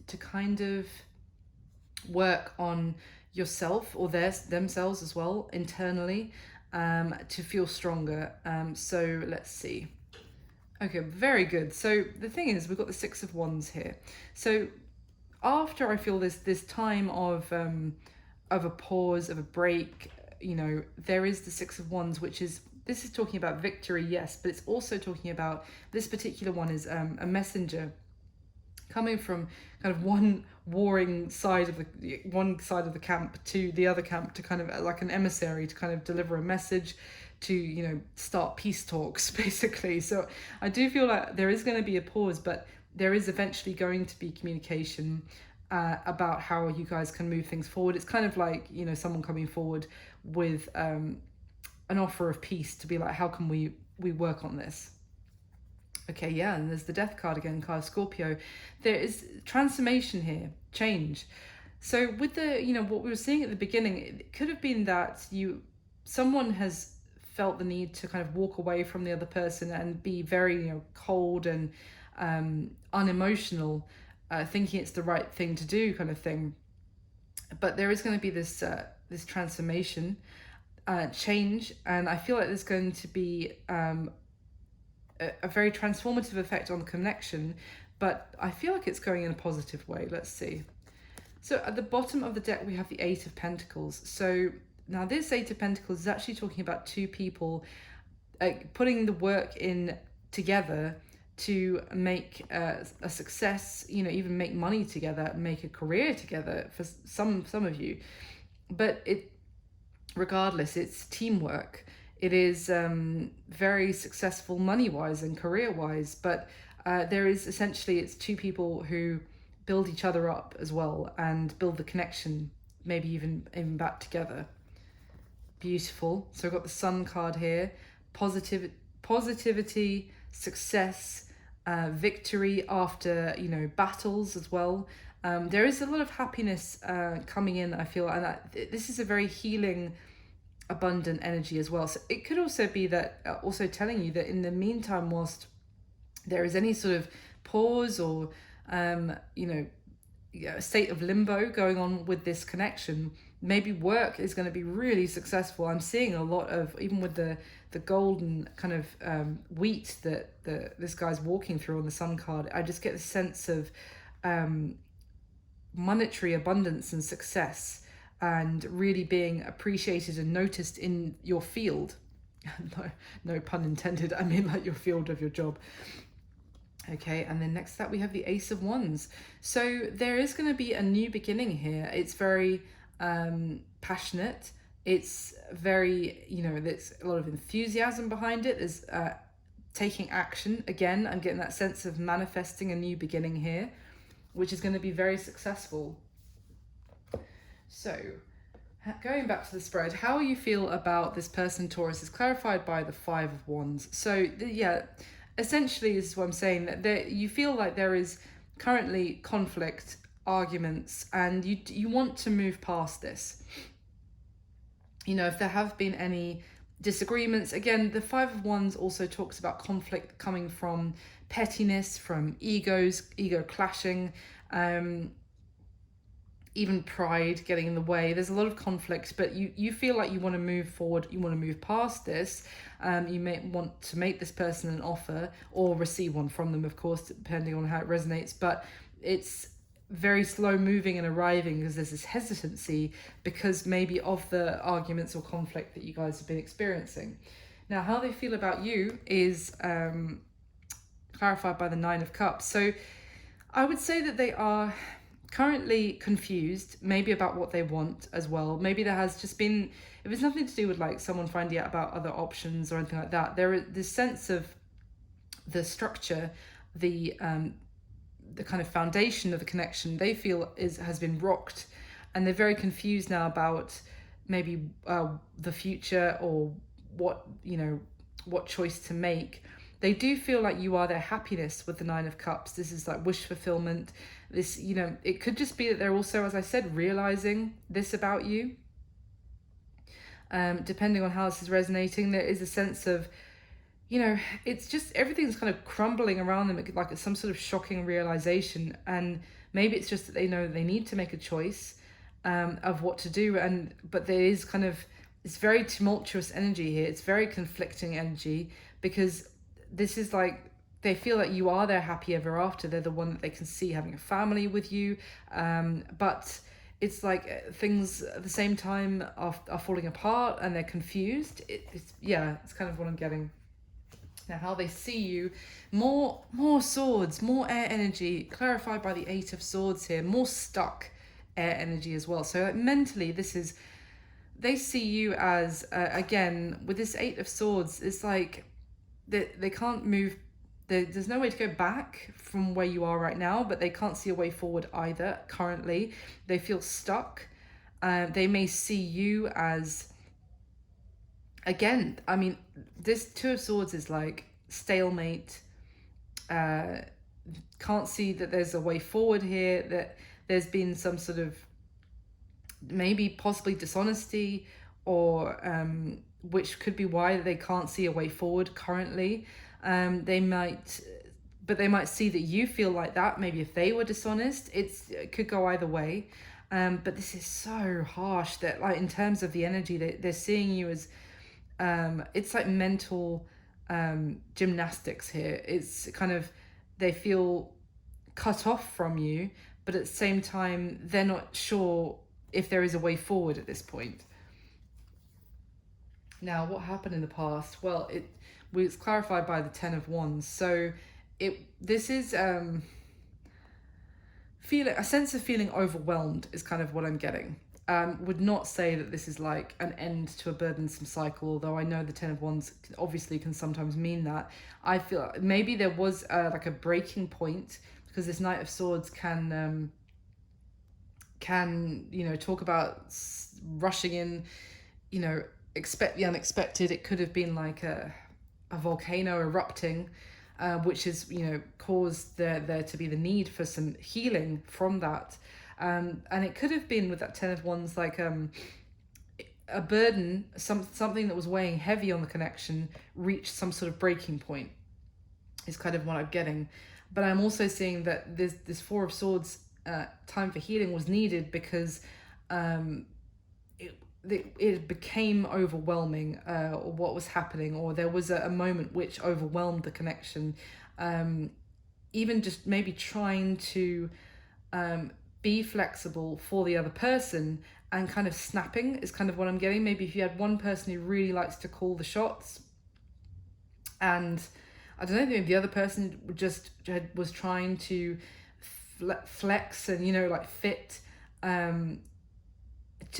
to kind of work on yourself or themselves as well internally, to feel stronger. So let's see. Okay, very good. So the thing is, we've got the Six of Wands here. So after I feel this time of a pause, of a break, you know, there is the Six of Wands, which is, this is talking about victory, yes, but it's also talking about, this particular one is a messenger coming from kind of one side of the camp to the other camp, to kind of like an emissary to kind of deliver a message, to, you know, start peace talks basically. So I do feel like there is going to be a pause, but there is eventually going to be communication about how you guys can move things forward. It's kind of like, you know, someone coming forward with an offer of peace, to be like, how can we work on this? Okay, yeah, and there's the Death card again, card Scorpio. There is transformation here, change. So with the, you know, what we were seeing at the beginning, it could have been that someone has felt the need to kind of walk away from the other person and be very, you know, cold and unemotional, thinking it's the right thing to do, kind of thing. But there is going to be this transformation, change, and I feel like there's going to be a very transformative effect on the connection, but I feel like it's going in a positive way. Let's see. So at the bottom of the deck, we have the Eight of Pentacles. So now this Eight of Pentacles is actually talking about two people putting the work in together to make a success, you know, even make money together, make a career together for some of you. But regardless, it's teamwork. It is very successful money-wise and career-wise, but there is essentially, it's two people who build each other up as well and build the connection, maybe even back together. Beautiful. So I've got the Sun card here. Positivity, success, victory after, you know, battles as well. There is a lot of happiness coming in, I feel, and this is a very healing, abundant energy as well. So it could also be that also telling you that in the meantime, whilst there is any sort of pause or you know, a state of limbo going on with this connection, maybe work is going to be really successful. I'm seeing a lot of, even with the golden kind of wheat that this guy's walking through on the Sun card, I just get a sense of monetary abundance and success, and really being appreciated and noticed in your field. No pun intended, I mean like your field of your job. Okay, and then next up we have the Ace of Wands. So there is going to be a new beginning here. It's very passionate. It's very, you know, there's a lot of enthusiasm behind it. There's taking action. Again, I'm getting that sense of manifesting a new beginning here, which is going to be very successful. So, going back to the spread, how you feel about this person, Taurus, is clarified by the Five of Wands. So, yeah, essentially this is what I'm saying, that you feel like there is currently conflict, arguments, and you want to move past this. You know, if there have been any disagreements, again, the Five of Wands also talks about conflict coming from pettiness, from ego clashing, even pride getting in the way. There's a lot of conflict, but you feel like you want to move forward, you want to move past this. You may want to make this person an offer or receive one from them, of course, depending on how it resonates, but it's very slow moving and arriving because there's this hesitancy because maybe of the arguments or conflict that you guys have been experiencing. Now, how they feel about you is clarified by the Nine of Cups. So I would say that they are currently confused, maybe about what they want as well. Maybe there has just been, if it's nothing to do with like someone finding out about other options or anything like that, there is this sense of the structure, the kind of foundation of the connection they feel has been rocked, and they're very confused now about maybe the future or what choice to make. They do feel like you are their happiness with the Nine of Cups. This is like wish fulfillment. This, it could just be that they're also, as I said, realizing this about you. Depending on how this is resonating, there is a sense of, it's just everything's kind of crumbling around them, like it's some sort of shocking realization. And maybe it's just that they know they need to make a choice of what to do. But there is kind of, it's very tumultuous energy here. It's very conflicting energy because this is like, they feel like you are their happy ever after. They're the one that they can see having a family with you. But it's like things at the same time are falling apart and they're confused. It's kind of what I'm getting. Now, how they see you, more swords, more air energy, clarified by the Eight of Swords here, more stuck air energy as well. So like, mentally, they see you as, again, with this Eight of Swords, it's like they can't move. There's no way to go back from where you are right now, but they can't see a way forward either currently. They feel stuck. They may see you as, again, I mean, this Two of Swords is like stalemate. Can't see that there's a way forward here, that there's been some sort of maybe possibly dishonesty or which could be why they can't see a way forward currently. They might see that you feel like that. Maybe if they were dishonest, it could go either way. But this is so harsh that, like, in terms of the energy, they're seeing you as, it's like mental gymnastics here. It's kind of, they feel cut off from you, but at the same time, they're not sure if there is a way forward at this point. Now, what happened in the past? Well, it was clarified by the Ten of Wands. So this is a sense of feeling overwhelmed is kind of what I'm getting. Would not say that this is like an end to a burdensome cycle, although I know the Ten of Wands obviously can sometimes mean that. I feel maybe there was like a breaking point, because this Knight of Swords can talk about rushing in, expect the unexpected. It could have been like a volcano erupting, which is, caused there to be the need for some healing from that. And it could have been with that Ten of Wands, like a burden, something that was weighing heavy on the connection reached some sort of breaking point, is kind of what I'm getting. But I'm also seeing that this Four of Swords time for healing was needed because it became overwhelming, or what was happening, or there was a moment which overwhelmed the connection. Even just maybe trying to be flexible for the other person and kind of snapping is kind of what I'm getting. Maybe if you had one person who really likes to call the shots, and I don't know, maybe the other person was trying to flex and like fit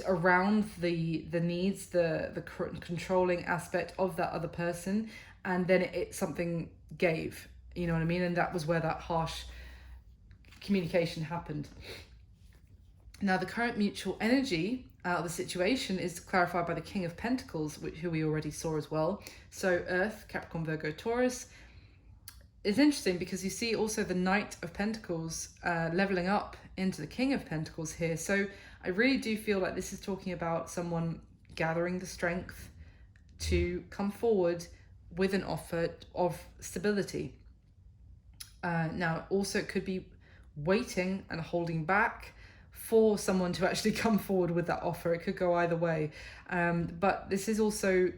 around the needs, the controlling aspect of that other person, and then it something gave, you know what I mean, and that was where that harsh communication happened. Now, the current mutual energy of the situation is clarified by the King of Pentacles, who we already saw as well. So Earth, Capricorn, Virgo, Taurus. It's interesting because you see also the Knight of Pentacles leveling up into the King of Pentacles here. So I really do feel like this is talking about someone gathering the strength to come forward with an offer of stability. Now, also it could be waiting and holding back for someone to actually come forward with that offer. It could go either way. But this is also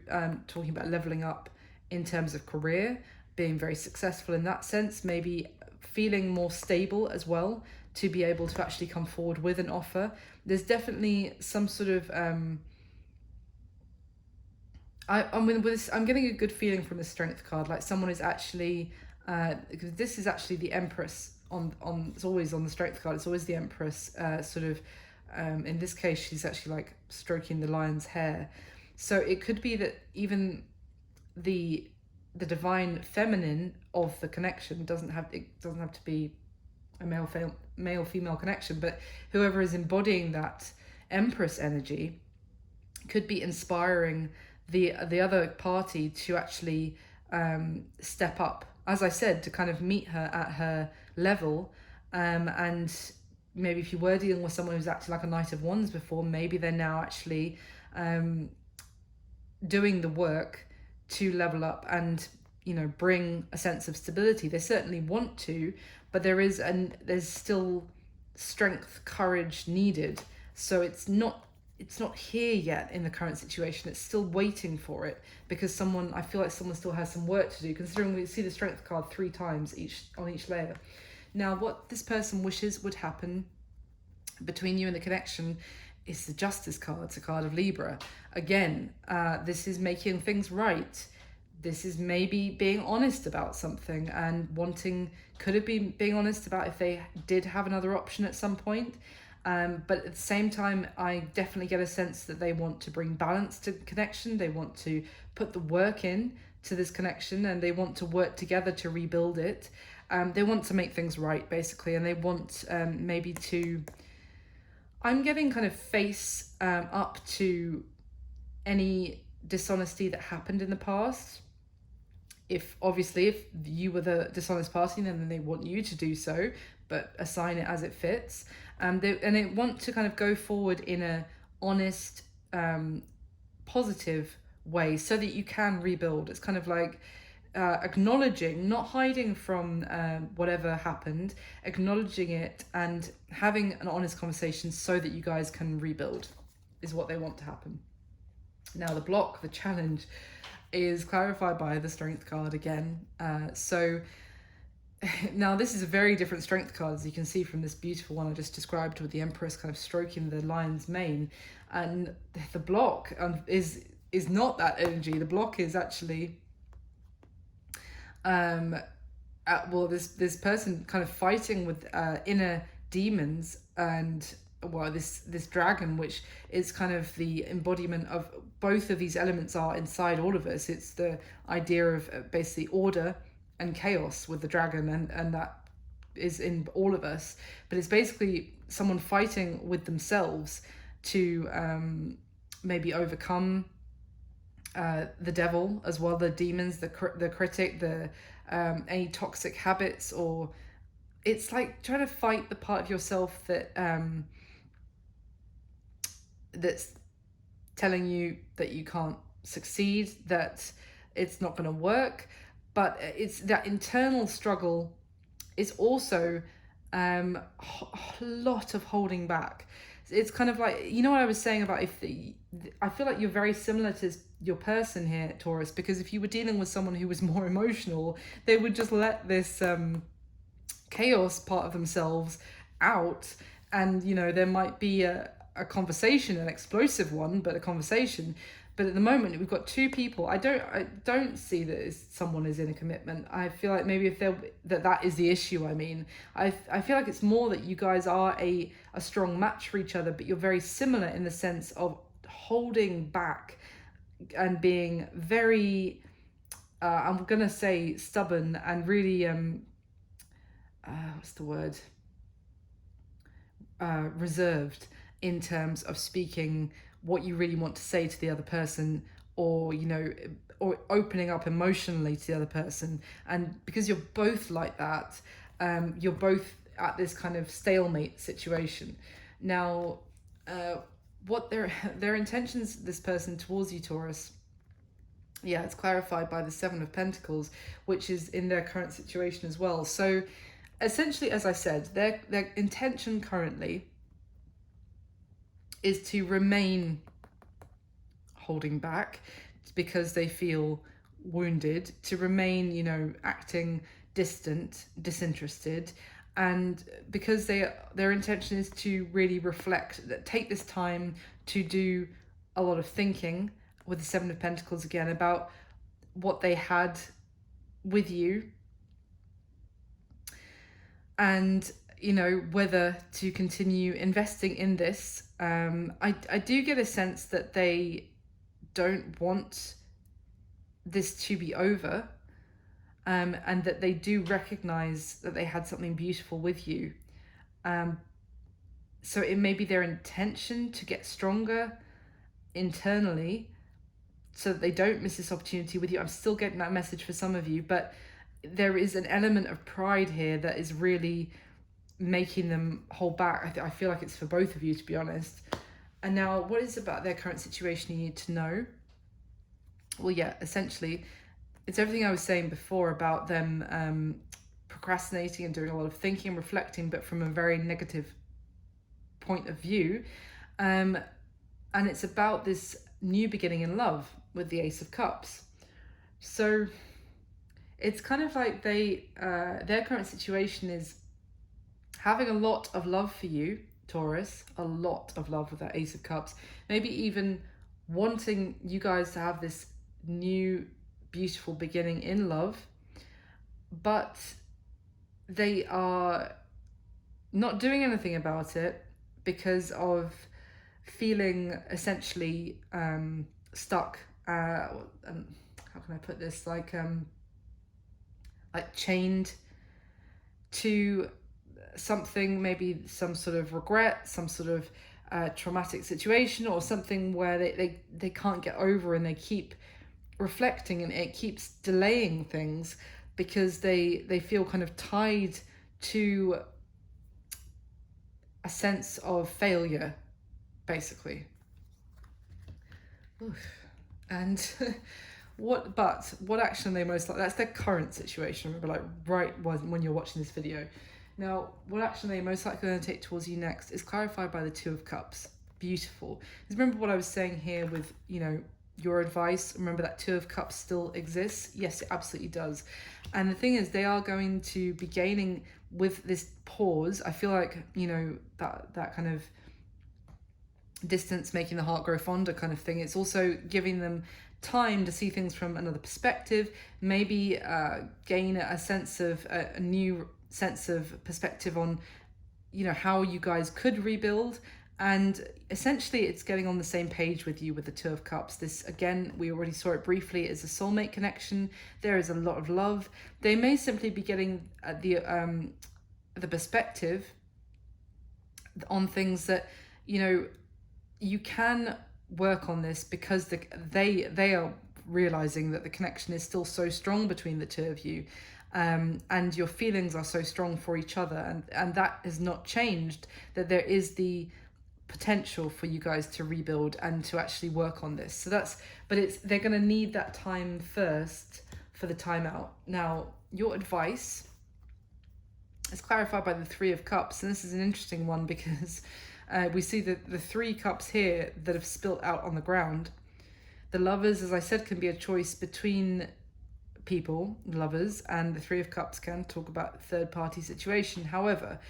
talking about leveling up in terms of career, being very successful in that sense, maybe feeling more stable as well, to be able to actually come forward with an offer. There's definitely some sort of I'm getting a good feeling from the Strength card, like someone is actually because this is actually the Empress on it's always on the Strength card, it's always the Empress sort of in this case she's actually like stroking the lion's hair. So it could be that even the divine feminine of the connection doesn't have to be a male female connection, but whoever is embodying that Empress energy could be inspiring the other party to actually step up, as I said, to kind of meet her at her level. And maybe if you were dealing with someone who's acted like a Knight of Wands before, maybe they're now actually doing the work to level up and, you know, bring a sense of stability. They certainly want to, but there's still strength, courage needed. So it's not here yet in the current situation. It's still waiting for it, because I feel like someone still has some work to do, considering we see the Strength card 3 times on each layer. Now, what this person wishes would happen between you and the connection is the Justice card. It's a card of Libra. Again, this is making things right. This is maybe being honest about something and could it be being honest about if they did have another option at some point. But at the same time, I definitely get a sense that they want to bring balance to connection. They want to put the work in to this connection, and they want to work together to rebuild it. They want to make things right, basically, and they want maybe to, I'm getting kind of face up to any dishonesty that happened in the past. If you were the dishonest party, then they want you to do so, but assign it as it fits. They want to kind of go forward in a honest, positive way so that you can rebuild. It's kind of like acknowledging, not hiding from whatever happened, acknowledging it and having an honest conversation so that you guys can rebuild is what they want to happen. Now, the block, the challenge, is clarified by the Strength card again. So now this is a very different Strength card, as you can see from this beautiful one I just described with the Empress kind of stroking the lion's mane. And the block is not that energy. The block is actually this person kind of fighting with inner demons, and this dragon, which is kind of the embodiment of both of these elements are inside all of us. It's the idea of basically order and chaos with the dragon, and that is in all of us. But it's basically someone fighting with themselves to maybe overcome the devil as well, the demons, the critic, the any toxic habits, or it's like trying to fight the part of yourself that that's telling you that you can't succeed, that it's not going to work. But it's that internal struggle is also a lot of holding back. It's kind of like, you know what I was saying about I feel like you're very similar to your person here, Taurus, because if you were dealing with someone who was more emotional, they would just let this chaos part of themselves out, and you know there might be a conversation, an explosive one, but a conversation. But at the moment we've got 2 people. I don't see that someone is in a commitment. I feel like maybe if that is the issue. I mean, I feel like it's more that you guys are a strong match for each other, but you're very similar in the sense of holding back and being very I'm gonna say stubborn and really what's the word, reserved in terms of speaking what you really want to say to the other person, or you know, or opening up emotionally to the other person. And because you're both like that, you're both at this kind of stalemate situation. Now what their intentions, this person towards you, Taurus, yeah, it's clarified by the 7 of Pentacles, which is in their current situation as well. So essentially, as I said, their intention currently is to remain holding back because they feel wounded, to remain, you know, acting distant, disinterested, And because their intention is to really reflect, take this time to do a lot of thinking with the Seven of Pentacles again about what they had with you, and whether to continue investing in this. I do get a sense that they don't want this to be over, and that they do recognize that they had something beautiful with you. So it may be their intention to get stronger internally so that they don't miss this opportunity with you. I'm still getting that message for some of you, but there is an element of pride here that is really making them hold back. I feel like it's for both of you, to be honest. And now, what is about their current situation you need to know? Well, yeah, essentially, it's everything I was saying before about them procrastinating and doing a lot of thinking and reflecting, but from a very negative point of view. And it's about this new beginning in love with the Ace of Cups. So it's kind of like their current situation is having a lot of love for you, Taurus, a lot of love with that Ace of Cups, maybe even wanting you guys to have this new beautiful beginning in love, but they are not doing anything about it because of feeling essentially stuck. How can I put this? Like chained to something, maybe some sort of regret, some sort of traumatic situation, or something where they can't get over, and they keep reflecting and it keeps delaying things because they feel kind of tied to a sense of failure, basically. Oof. And what action are they most like? That's their current situation. Remember, like right when you're watching this video. Now, what action are they most likely going to take towards you next is clarified by the Two of Cups. Beautiful. Because remember what I was saying here with, your advice. Remember that Two of Cups still exists? Yes, it absolutely does. And the thing is, they are going to be gaining with this pause. I feel like, that kind of distance making the heart grow fonder kind of thing. It's also giving them time to see things from another perspective, maybe gain a sense of a new sense of perspective on how you guys could rebuild. And essentially it's getting on the same page with you with the Two of Cups. This, again, we already saw it briefly, is a soulmate connection. There is a lot of love. They may simply be getting the perspective on things that you can work on this, because they are realizing that the connection is still so strong between the two of you, and your feelings are so strong for each other, and that has not changed, that there is the potential for you guys to rebuild and to actually work on this. So they're going to need that time first for the timeout. Now, your advice is clarified by the Three of Cups, and this is an interesting one because we see that the three cups here that have spilt out on the ground. The Lovers, as I said, can be a choice between people, lovers, and the Three of Cups can talk about third-party situation. However,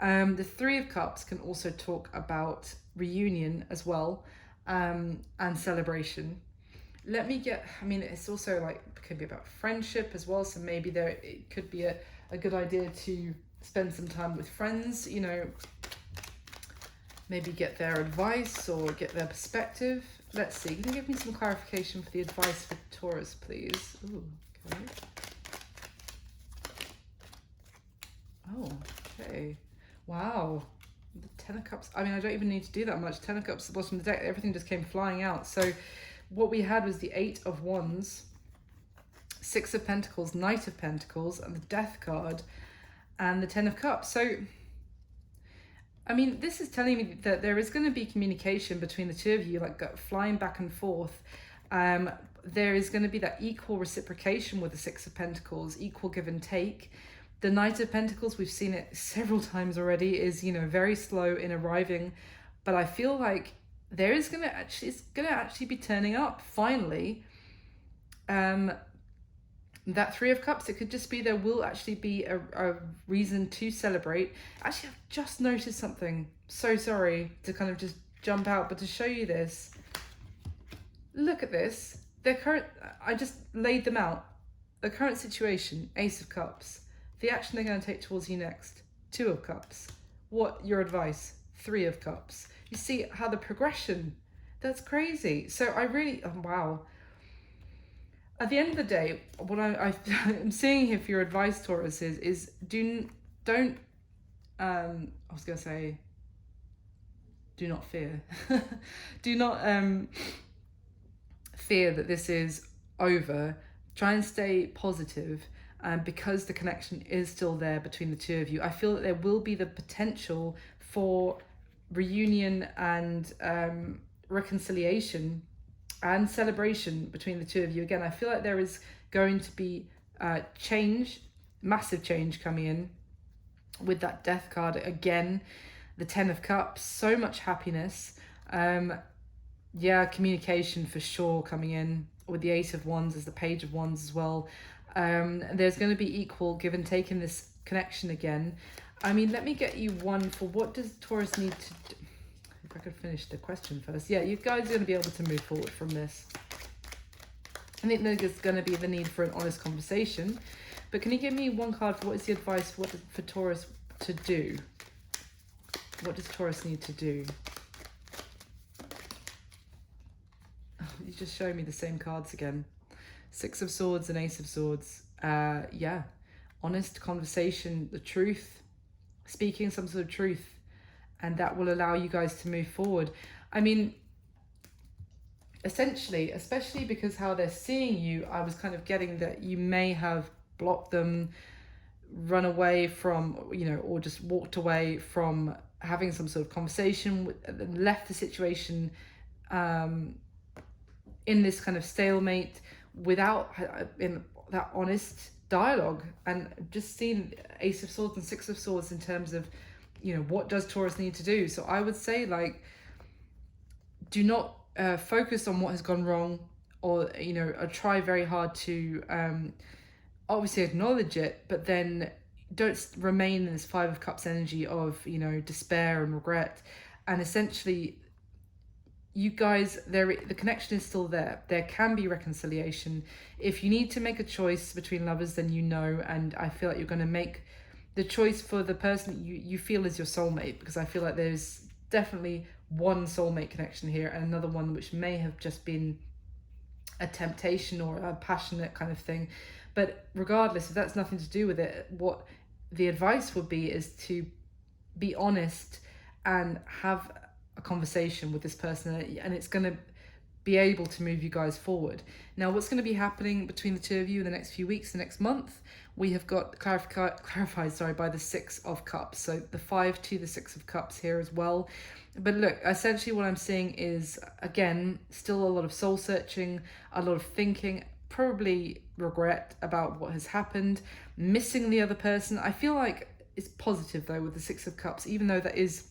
the Three of Cups can also talk about reunion as well, and celebration. It's also could be about friendship as well, so maybe it could be a good idea to spend some time with friends, maybe get their advice or get their perspective. Let's see, can you give me some clarification for the advice for Taurus, please? Ooh, okay. Oh, okay. Wow. The Ten of Cups. I don't even need to do that much. Ten of Cups at the bottom of the deck. Everything just came flying out. So what we had was the Eight of Wands, Six of Pentacles, Knight of Pentacles, and the Death card, and the Ten of Cups. So this is telling me that there is going to be communication between the two of you, flying back and forth. There is going to be that equal reciprocation with the Six of Pentacles, equal give and take. The Knight of Pentacles, we've seen it several times already, is, very slow in arriving. But I feel like it's going to actually be turning up, finally. That Three of Cups, it could just be there will actually be a reason to celebrate. Actually, I've just noticed something. So sorry to kind of just jump out, but to show you this, look at this. Their current, I just laid them out. The current situation, Ace of Cups. The action they're going to take towards you next, Two of Cups. What your advice, Three of Cups. You see how the progression, that's crazy. So I really, oh, wow. At the end of the day, what I'm seeing here for your advice, Taurus, is don't I was gonna say do not fear. Do not fear that this is over. Try and stay positive, because the connection is still there between the two of you. I feel that there will be the potential for reunion and reconciliation and celebration between the two of you. Again, I feel like there is going to be change, massive change coming in with that Death card again. The Ten of Cups, so much happiness. Yeah, communication for sure coming in with the Ace of Wands as the Page of Wands as well. There's going to be equal give and take in this connection again. I mean, let me get you one for what does Taurus need to do? If I could finish the question first. Yeah, you guys are going to be able to move forward from this. I think there's going to be the need for an honest conversation. But can you give me one card for what is the advice for Taurus to do? What does Taurus need to do? Oh, you just showed me the same cards again. Six of Swords and Ace of Swords. Yeah, honest conversation, the truth, speaking some sort of truth. And that will allow you guys to move forward. I mean, essentially, especially because how they're seeing you, I was kind of getting that you may have blocked them, run away from, or just walked away from having some sort of conversation, left the situation in this kind of stalemate without in that honest dialogue. And just seeing Ace of Swords and Six of Swords in terms of, what does Taurus need to do? So I would say, like, do not focus on what has gone wrong, or, try very hard to obviously acknowledge it, but then don't remain in this Five of Cups energy of, despair and regret. And essentially, you guys, the connection is still there. There can be reconciliation. If you need to make a choice between lovers, then and I feel like you're going to make the choice for the person you feel is your soulmate, because I feel like there's definitely one soulmate connection here and another one which may have just been a temptation or a passionate kind of thing. But regardless, if that's nothing to do with it, what the advice would be is to be honest and have a conversation with this person, and it's going to be able to move you guys forward. Now, what's going to be happening between the two of you in the next few weeks, the next month, we have got clarified by the Six of Cups. So the 5 to the 6 of Cups here as well. But look, essentially what I'm seeing is, again, still a lot of soul searching, a lot of thinking, probably regret about what has happened, missing the other person. I feel like it's positive though with the Six of Cups, even though that is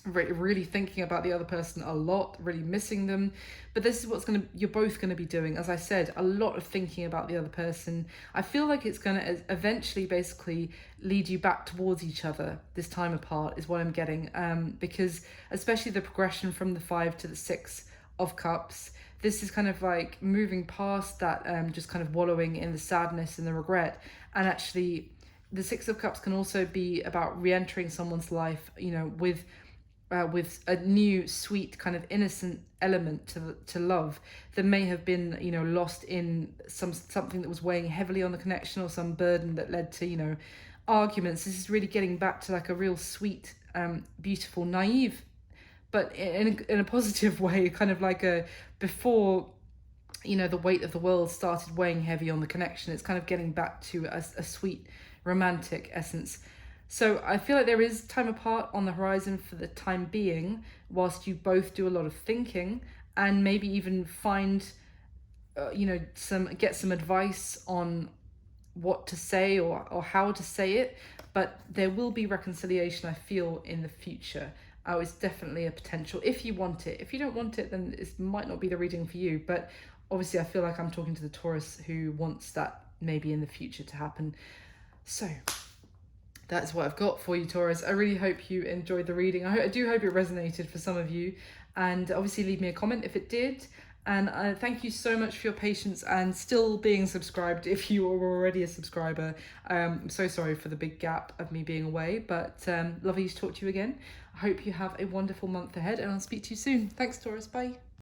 really thinking about the other person a lot, really missing them. But this is what's you're both going to be doing, as I said, a lot of thinking about the other person. I feel like it's going to eventually basically lead you back towards each other this time apart, is what I'm getting, because especially the progression from the 5 to the 6 of Cups, this is kind of like moving past that, just kind of wallowing in the sadness and the regret. And actually the 6 of Cups can also be about re-entering someone's life, with a new, sweet, kind of innocent element to love that may have been, lost in something that was weighing heavily on the connection, or some burden that led to, arguments. This is really getting back to like a real sweet, beautiful, naive, but in a positive way, kind of like a before, the weight of the world started weighing heavy on the connection. It's kind of getting back to a sweet, romantic essence. So I feel like there is time apart on the horizon for the time being, whilst you both do a lot of thinking and maybe even find, get some advice on what to say or how to say it. But there will be reconciliation, I feel, in the future. It's definitely a potential if you want it. If you don't want it, then it might not be the reading for you. But obviously I feel like I'm talking to the Taurus who wants that maybe in the future to happen. So that's what I've got for you, Taurus. I really hope you enjoyed the reading. I do hope it resonated for some of you, and obviously leave me a comment if it did. And thank you so much for your patience and still being subscribed if you were already a subscriber. I'm so sorry for the big gap of me being away, but lovely to talk to you again. I hope you have a wonderful month ahead, and I'll speak to you soon. Thanks, Taurus. Bye.